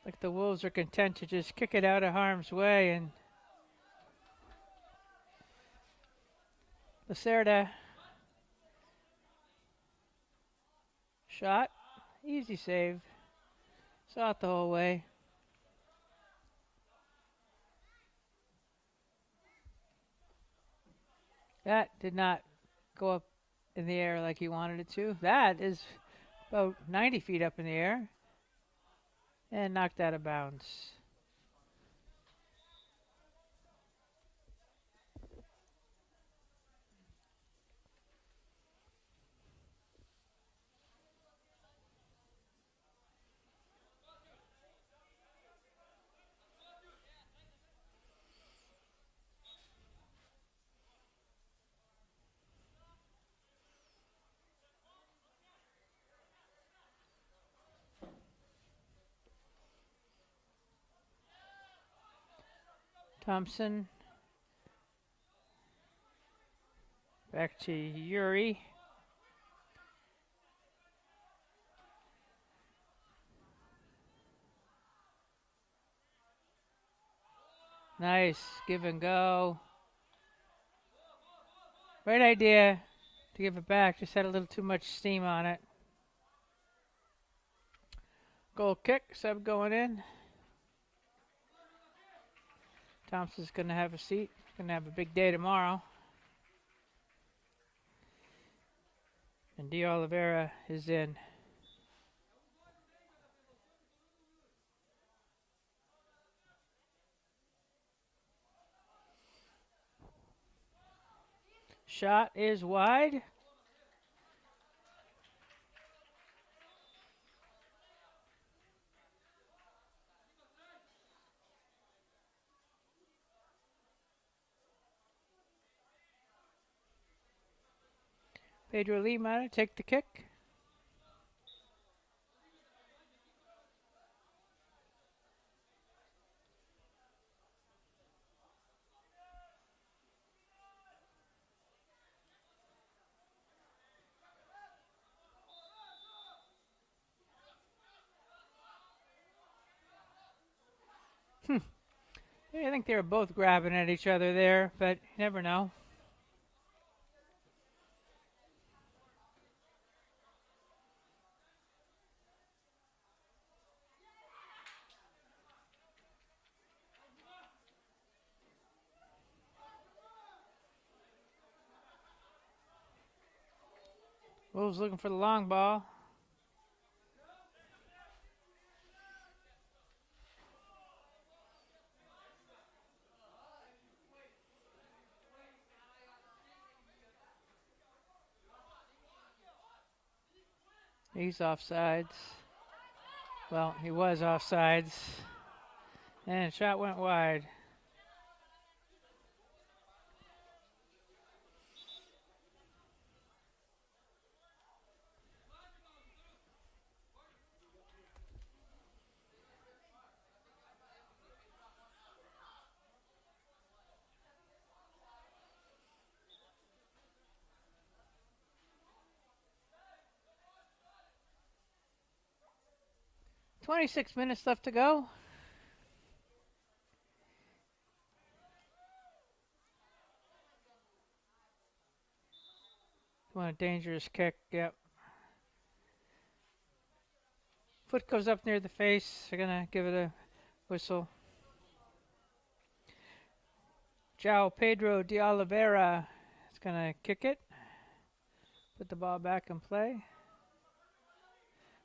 Like the Wolves are content to just kick it out of harm's way. And Lacerda. Shot. Easy save. Saw it the whole way. That did not go up in the air like he wanted it to. That is about 90 feet up in the air and knocked out of bounds. Thompson. Back to Yuri. Nice. Give and go. Great idea to give it back. Just had a little too much steam on it. Goal kick. Sub going in. Thompson's going to have a seat. Going to have a big day tomorrow. And De Oliveira is in. Shot is wide. Pedro Lima take the kick. I think they were both grabbing at each other there, but you never know. Wolves looking for the long ball. He's offsides. Well, he was offsides. And shot went wide. "26 minutes left to go." Want a dangerous kick, yep. Foot goes up near the face. They're going to give it a whistle. João Pedro de Oliveira is going to kick it. Put the ball back in play.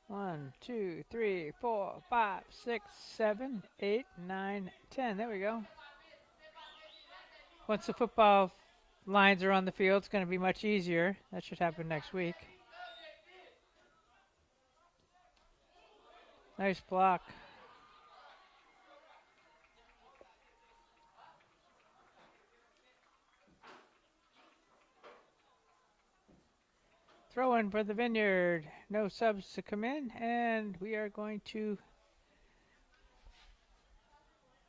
1, 2, 3, 4, 5, 6, 7, 8, 9, 10. There we go. once the football lines are on the field, it's going to be much easier. That should happen next week. Nice block. Throw in for the Vineyard. No subs to come in, and we are going to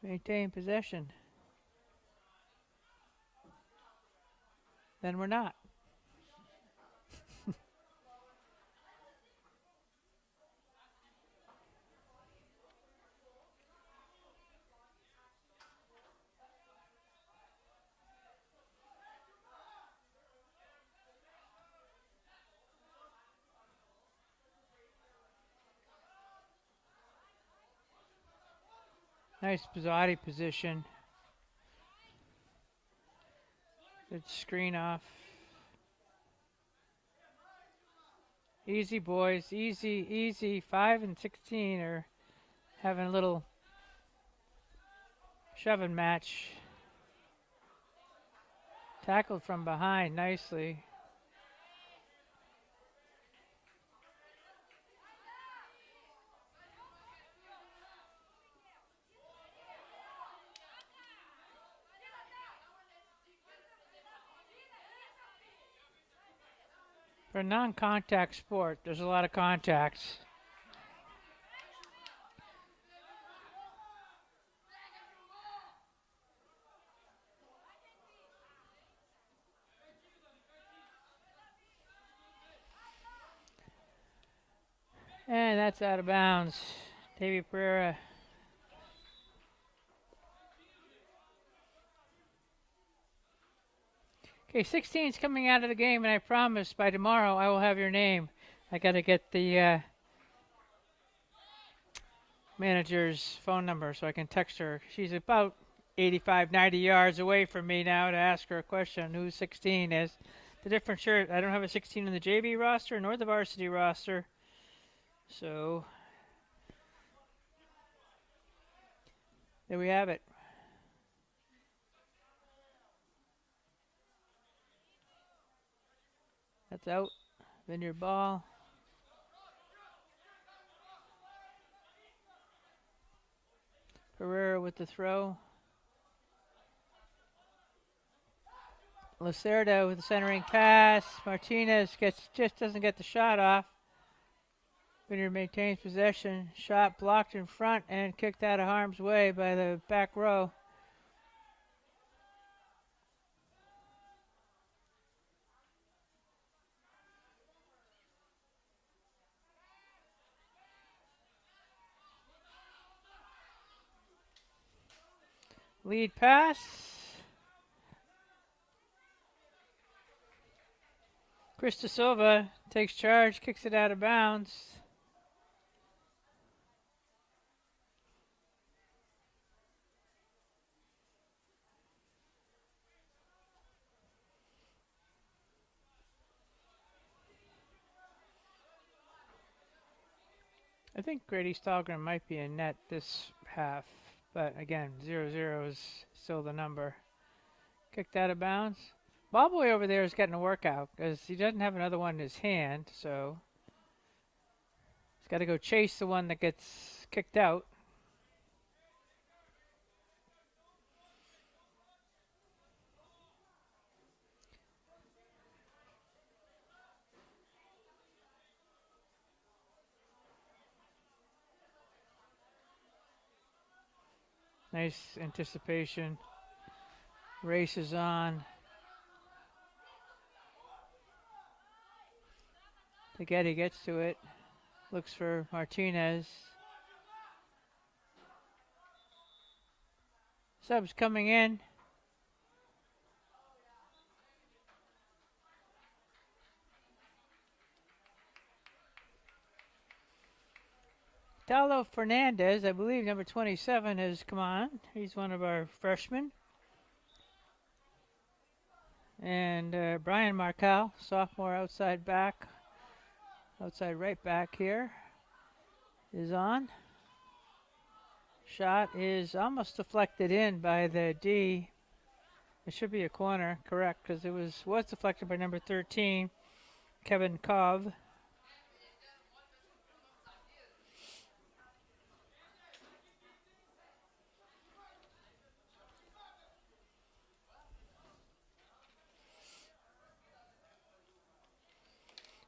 maintain possession. Then we're not. Nice body position. Good screen off. Easy, boys. Easy, easy. 5 and 16 are having a little shoving match. Tackled from behind nicely. For a non-contact sport, there's a lot of contacts. And that's out of bounds. Davey Pereira. Okay, 16's coming out of the game, and I promise by tomorrow I will have your name. I got to get the manager's phone number so I can text her. She's about 85, 90 yards away from me now to ask her a question who 16 is. The different shirt, I don't have a 16 in the JV roster nor the varsity roster. So there we have it. That's out. Vineyard ball. Pereira with the throw. Lacerda with the centering pass. Martinez just doesn't get the shot off. Vineyard maintains possession. Shot blocked in front and kicked out of harm's way by the back row. Lead pass. Chris De Silva takes charge, kicks it out of bounds. I think Grady Stahlgren might be in net this half, but again, 0-0 is still the number. Kicked out of bounds. Ballboy over there is getting a workout because he doesn't have another one in his hand, so he's got to go chase the one that gets kicked out. Nice anticipation. Race is on. Getty gets to it. Looks for Martinez. Subs coming in. Dalo Fernandez, I believe number 27 has come on. He's one of our freshmen. And Brian Marcal, sophomore outside right back here, is on. Shot is almost deflected in by the D. It should be a corner, correct, because it was deflected by number 13, Kevin Cove.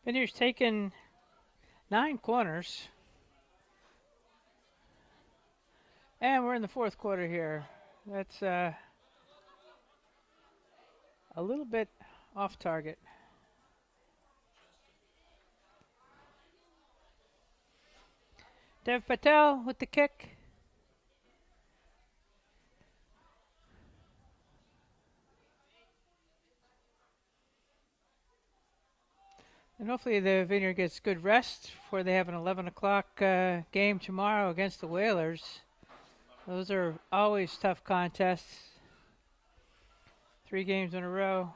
Vineyard's taken 9 corners. And we're in the fourth quarter here. That's a little bit off target. Dev Patel with the kick. And hopefully the Vineyard gets good rest before they have an 11 o'clock game tomorrow against the Whalers. Those are always tough contests. 3 games in a row.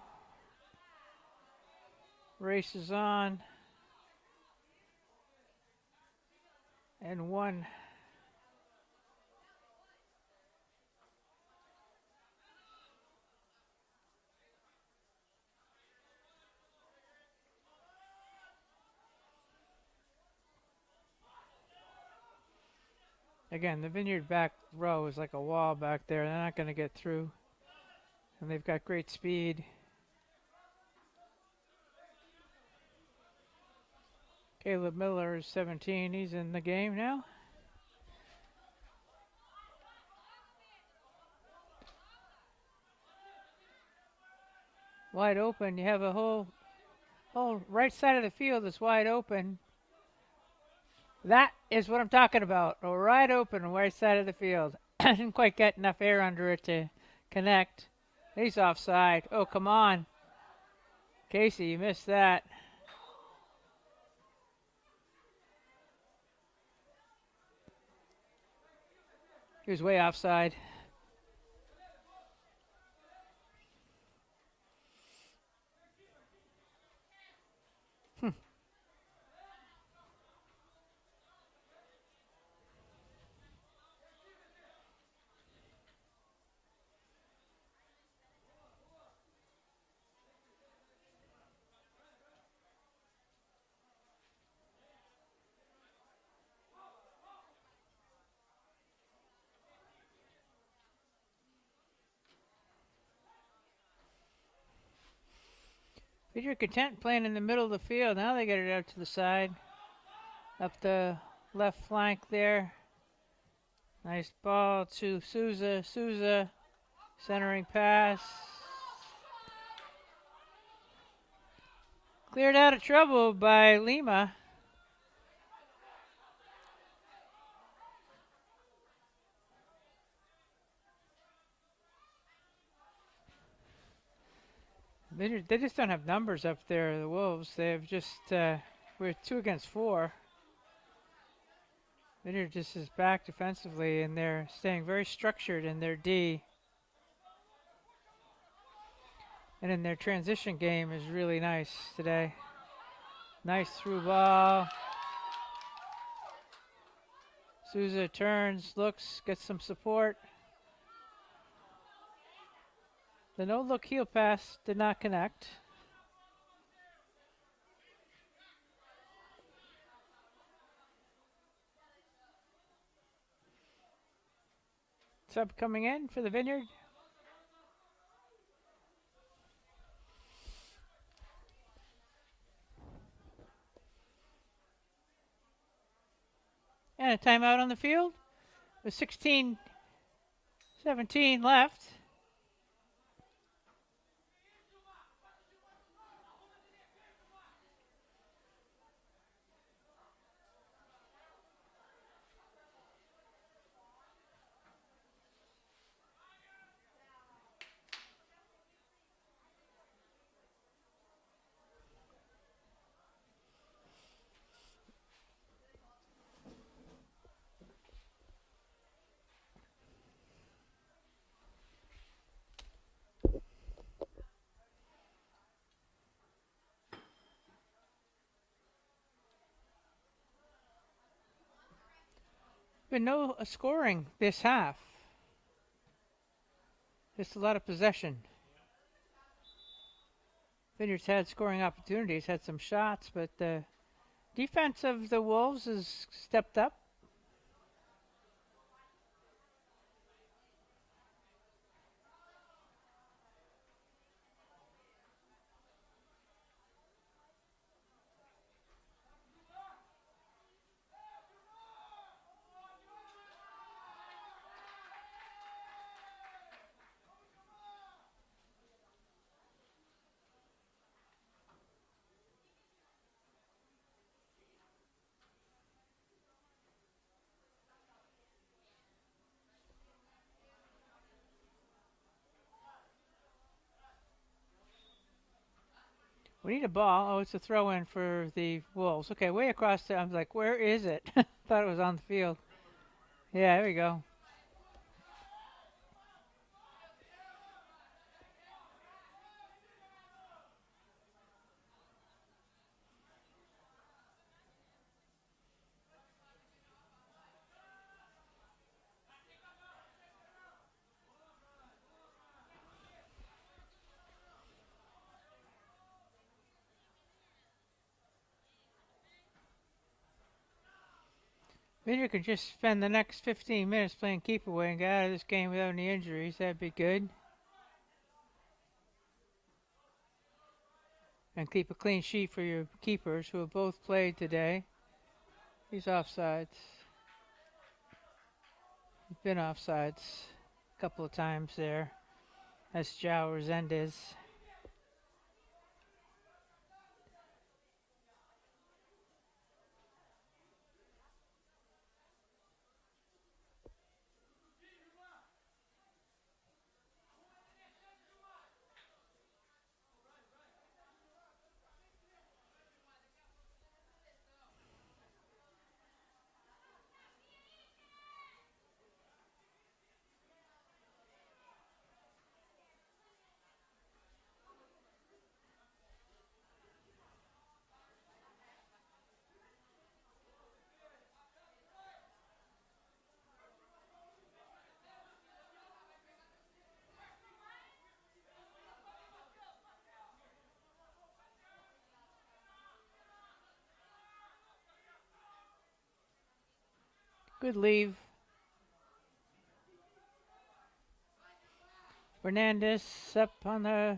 Race is on. And 1. Again, the Vineyard back row is like a wall back there. They're not going to get through. And they've got great speed. Caleb Miller is 17. He's in the game now. Wide open. You have a whole right side of the field is wide open. That is what I'm talking about. A wide open right side of the field. I didn't quite get enough air under it to connect. He's offside. Oh, come on. Casey, you missed that. He was way offside. Peter Content playing in the middle of the field. Now they get it out to the side. Up the left flank there. Nice ball to Souza. Souza centering pass. Cleared out of trouble by Lima. They just don't have numbers up there, the Wolves. They have just, we're 2 against 4. Vineyard just is back defensively, and they're staying very structured in their D. And in their transition game is really nice today. Nice through ball. Souza turns, looks, gets some support. The no-look heel pass did not connect. Sub coming in for the Vineyard. And a timeout on the field with 16-17 left. Been no scoring this half. Just a lot of possession. Vineyard's had scoring opportunities, had some shots, but the defense of the Wolves has stepped up. We need a ball. Oh, it's a throw in for the Wolves. Okay, way across the. I was like, where is it? Thought it was on the field. Yeah, there we go. Vineyard could just spend the next 15 minutes playing keep away and get out of this game without any injuries. That'd be good. And keep a clean sheet for your keepers who have both played today. He's offsides. He's been offsides a couple of times there. That's João Resendez. Good leave. Fernandez up on the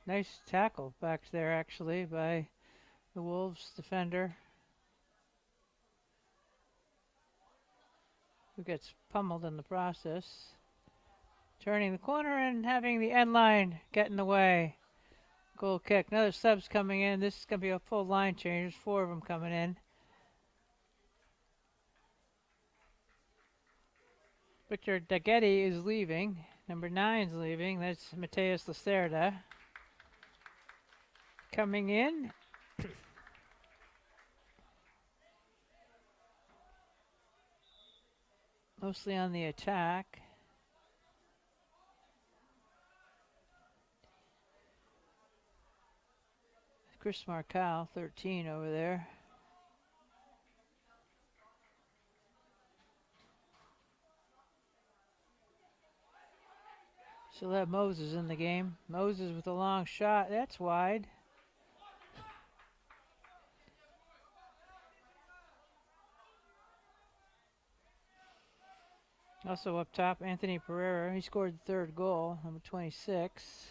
nice tackle back there actually by the Wolves defender, who gets pummeled in the process. Turning the corner and having the end line get in the way. Goal kick. Another sub's coming in. This is going to be a full line change. There's 4 of them coming in. Victor Dagetti is leaving. Number 9 is leaving. That's Mateus Lacerda. Coming in. Mostly on the attack. Chris Marcal, 13 over there. Still have Moses in the game. Moses with a long shot. That's wide. Also up top, Anthony Pereira. He scored the 3rd goal, number 26.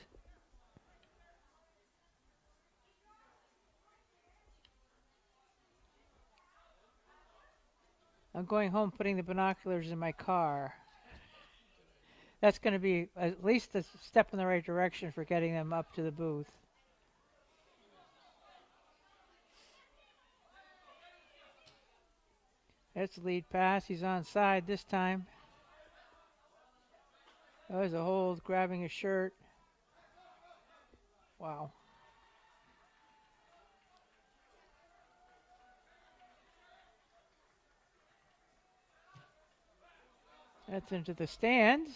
I'm going home putting the binoculars in my car. That's going to be at least a step in the right direction for getting them up to the booth. That's the lead pass. He's onside this time. That was a hold, grabbing his shirt. Wow. That's into the stands.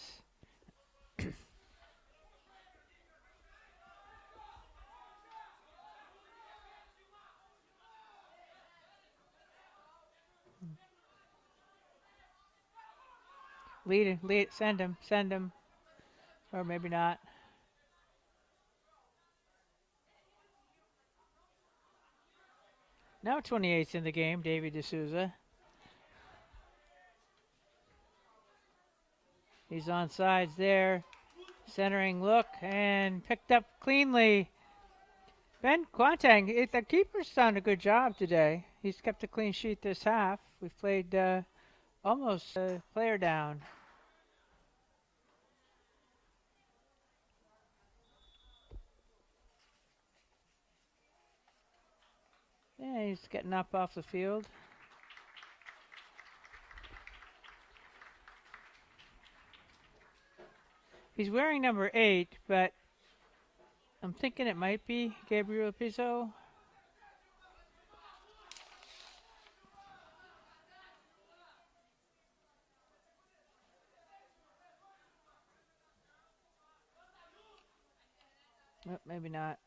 Lead, send him. Or maybe not. Now 28's in the game, Davey D'Souza. He's on sides there. Centering look and picked up cleanly. Ben Quantang, the keeper's done a good job today. He's kept a clean sheet this half. We've played almost a player down. Yeah, he's getting up off the field. He's wearing number 8, but I'm thinking it might be Gabriel Pizzo. Oh, maybe not.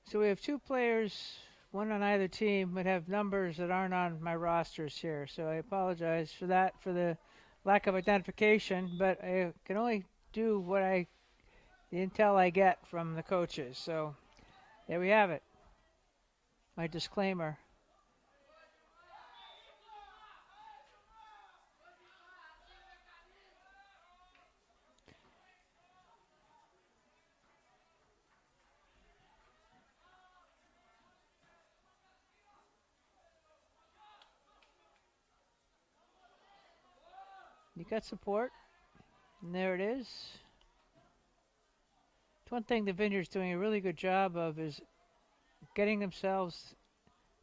So we have 2 players, one on either team, that have numbers that aren't on my rosters here. So I apologize for that, for the lack of identification, but I can only do the intel I get from the coaches. So there we have it. My disclaimer. You got support, and there it is. It's one thing the Vineyard's doing a really good job of is getting themselves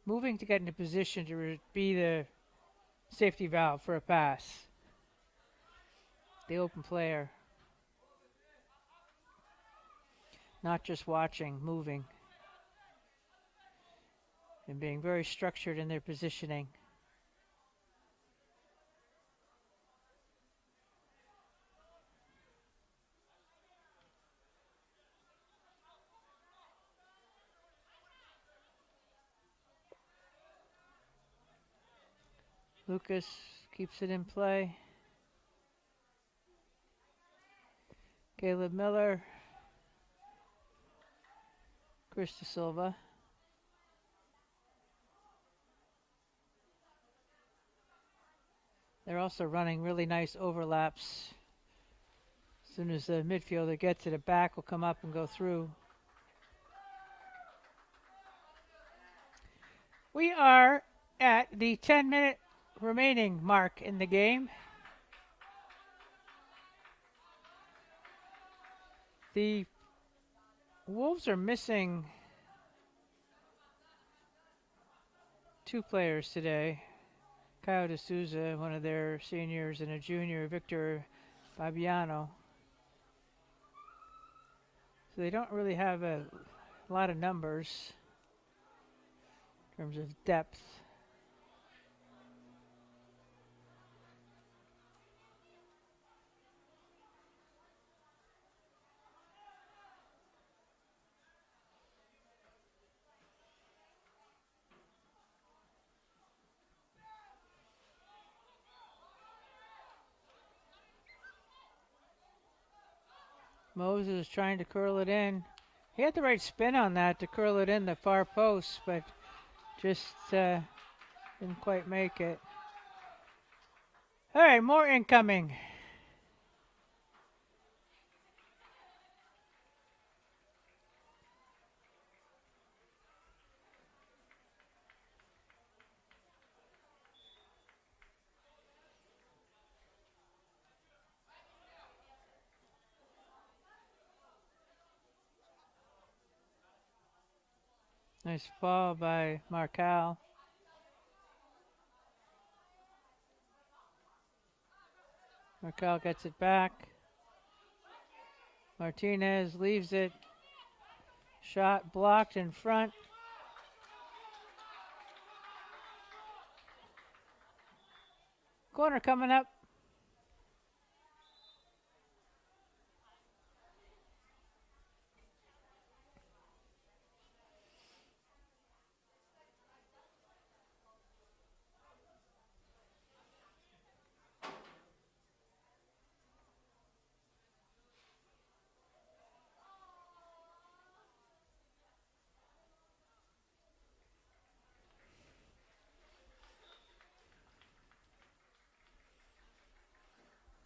moving to get into position to be the safety valve for a pass. The open player. Not just watching, moving. And being very structured in their positioning. Lucas keeps it in play. Caleb Miller. Chris De Silva. They're also running really nice overlaps. As soon as the midfielder gets it, a back will come up and go through. We are at the 10-minute remaining mark in the game. The Wolves are missing 2 players today. Kyle D'Souza, one of their seniors, and a junior, Victor Fabiano. So they don't really have a lot of numbers in terms of depth. Moses is trying to curl it in. He had the right spin on that to curl it in the far post, but just didn't quite make it. All right, more incoming. Nice ball by Marcal. Marcal gets it back. Martinez leaves it. Shot blocked in front. Corner coming up.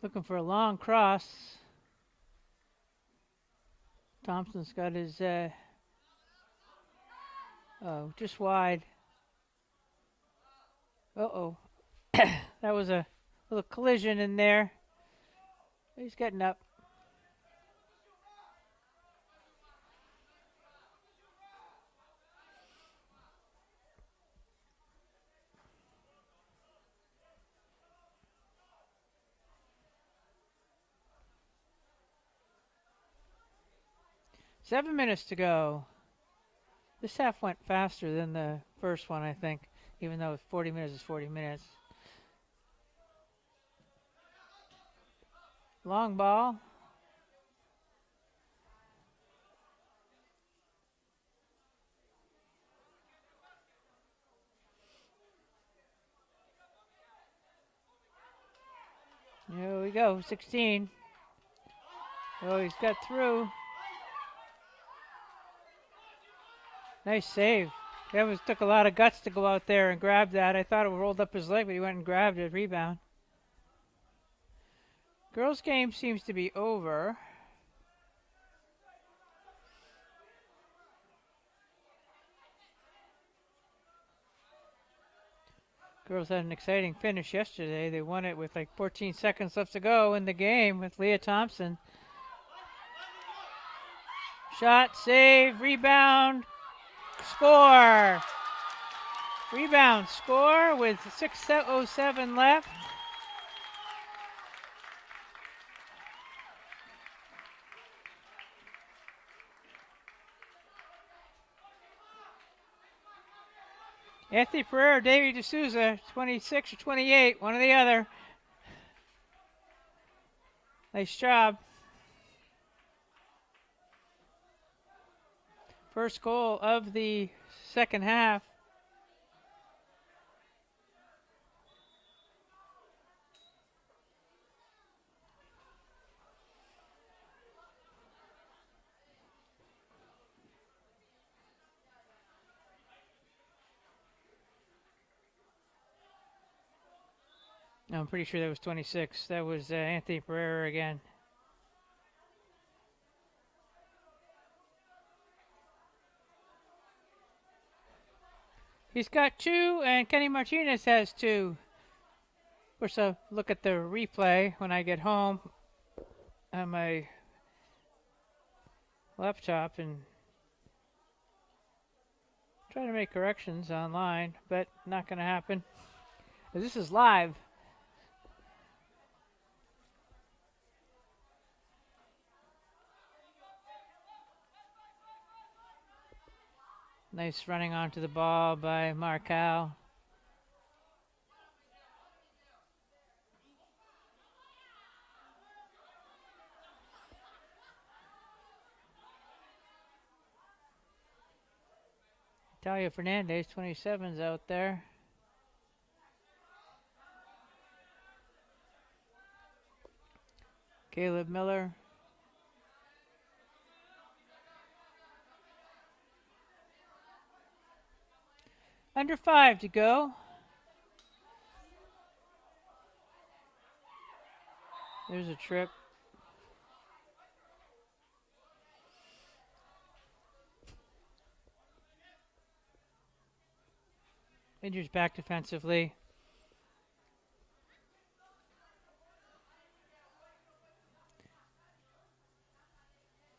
Looking for a long cross. Thompson's got his, oh, just wide. Uh-oh. That was a little collision in there. He's getting up. Seven minutes to go. This half went faster than the first one, I think, even though 40 minutes is 40 minutes. Long ball. Here we go, 16. Oh, he's got through. Nice save. That took a lot of guts to go out there and grab that. I thought it rolled up his leg, but he went and grabbed it. Rebound. Girls' game seems to be over. Girls had an exciting finish yesterday. They won it with like 14 seconds left to go in the game with Leah Thompson. Shot, save, rebound, score. Rebound, score with 6:07 left. Anthony Pereira or Davey D'Souza, 26 or 28, one or the other. Nice job. First goal of the second half. I'm pretty sure that was 26. That was Anthony Pereira again. He's got 2, and Kenny Martinez has 2. Of course, I'll look at the replay when I get home on my laptop and try to make corrections online, but not going to happen. This is live. Nice running onto the ball by Marcal. Talia Fernandez, 27's out there. Caleb Miller. Under 5 to go. There's a trip. Rangers back defensively.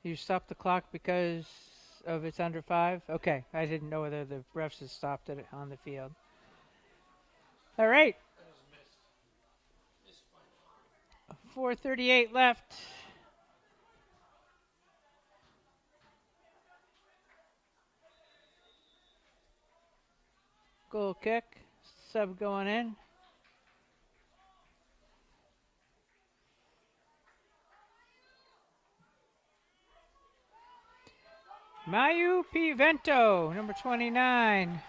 You stopped the clock because of it's under 5? Okay, I didn't know whether the refs had stopped it on the field. All right. 4:38 left. Goal kick. Sub going in. Mayu Pivento, number 29.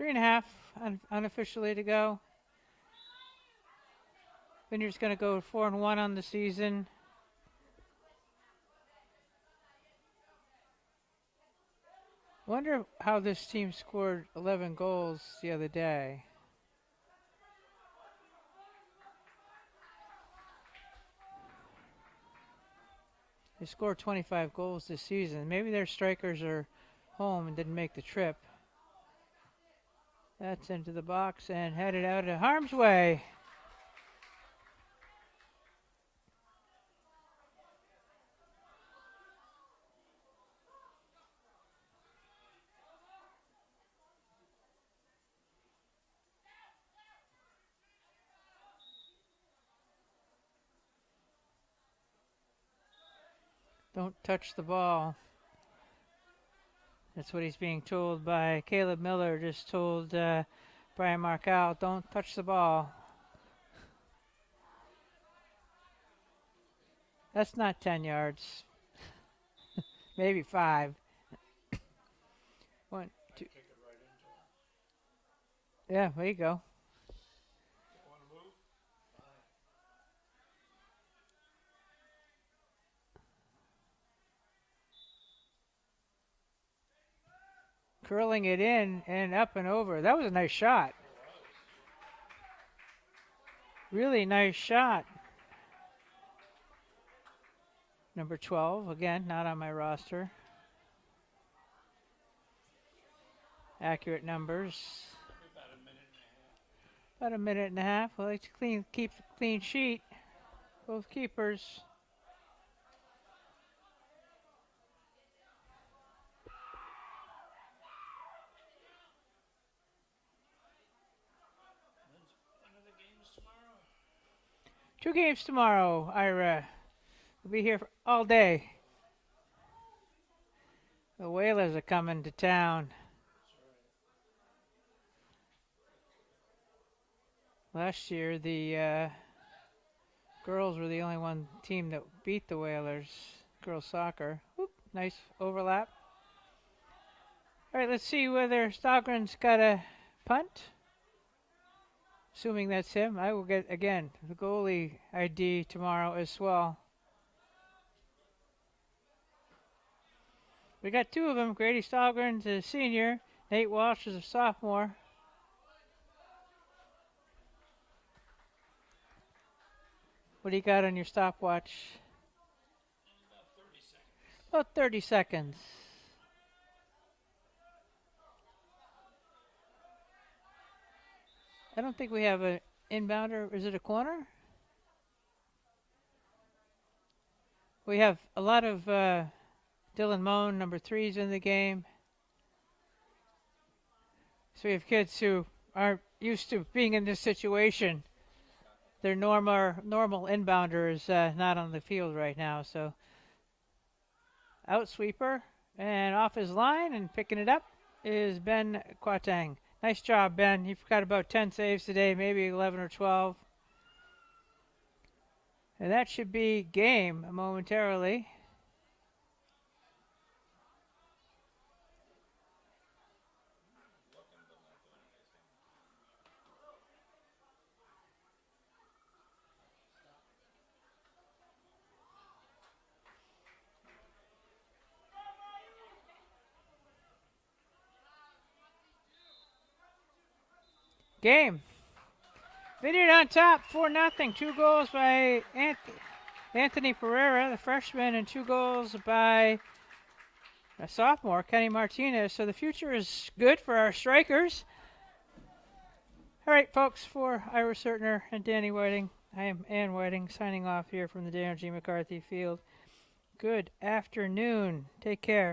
3.5 unofficially to go. Vineyard's going to go 4-1 on the season. Wonder how this team scored 11 goals the other day. They scored 25 goals this season. Maybe their strikers are home and didn't make the trip. That's into the box and headed out of harm's way. Don't touch the ball. That's what he's being told by Caleb Miller. Just told Brian Markell, don't touch the ball. That's not 10 yards. Maybe 5. 1, 2. Kick it right into him. Yeah, there you go. You want to move? Fine. Curling it in and up and over. That was a nice shot. It was. Really nice shot. Number 12, again, not on my roster. Accurate numbers. About a minute and a half. About a minute and a half. I like to keep a clean sheet. Both keepers. When are the games tomorrow? 2 games tomorrow, Ira. We'll be here all day. The Whalers are coming to town. Last year, the girls were the only one team that beat the Whalers. Girls soccer. Whoop, nice overlap. All right, let's see whether Stogren's got a punt. Assuming that's him, I will get, again, the goalie ID tomorrow as well. We got 2 of them. Grady Stogren's a senior. Nate Walsh is a sophomore. What do you got on your stopwatch? About 30 seconds. About 30 seconds. I don't think we have an inbounder. Is it a corner? We have a lot of Dylan Moan, number 3's in the game. So we have kids who aren't used to being in this situation. Their normal inbounder is not on the field right now. So out sweeper and off his line and picking it up is Ben Quatang. Nice job, Ben. You've got about 10 saves today, maybe 11 or 12. And that should be game momentarily. Game. Vineyard on top, 4-0. 2 goals by Anthony Pereira, the freshman, and 2 goals by a sophomore, Kenny Martinez. So the future is good for our strikers. All right, folks, for Ira Sertner and Danny Whiting, I am Ann Whiting signing off here from the Daniel G. McCarthy Field. Good afternoon. Take care.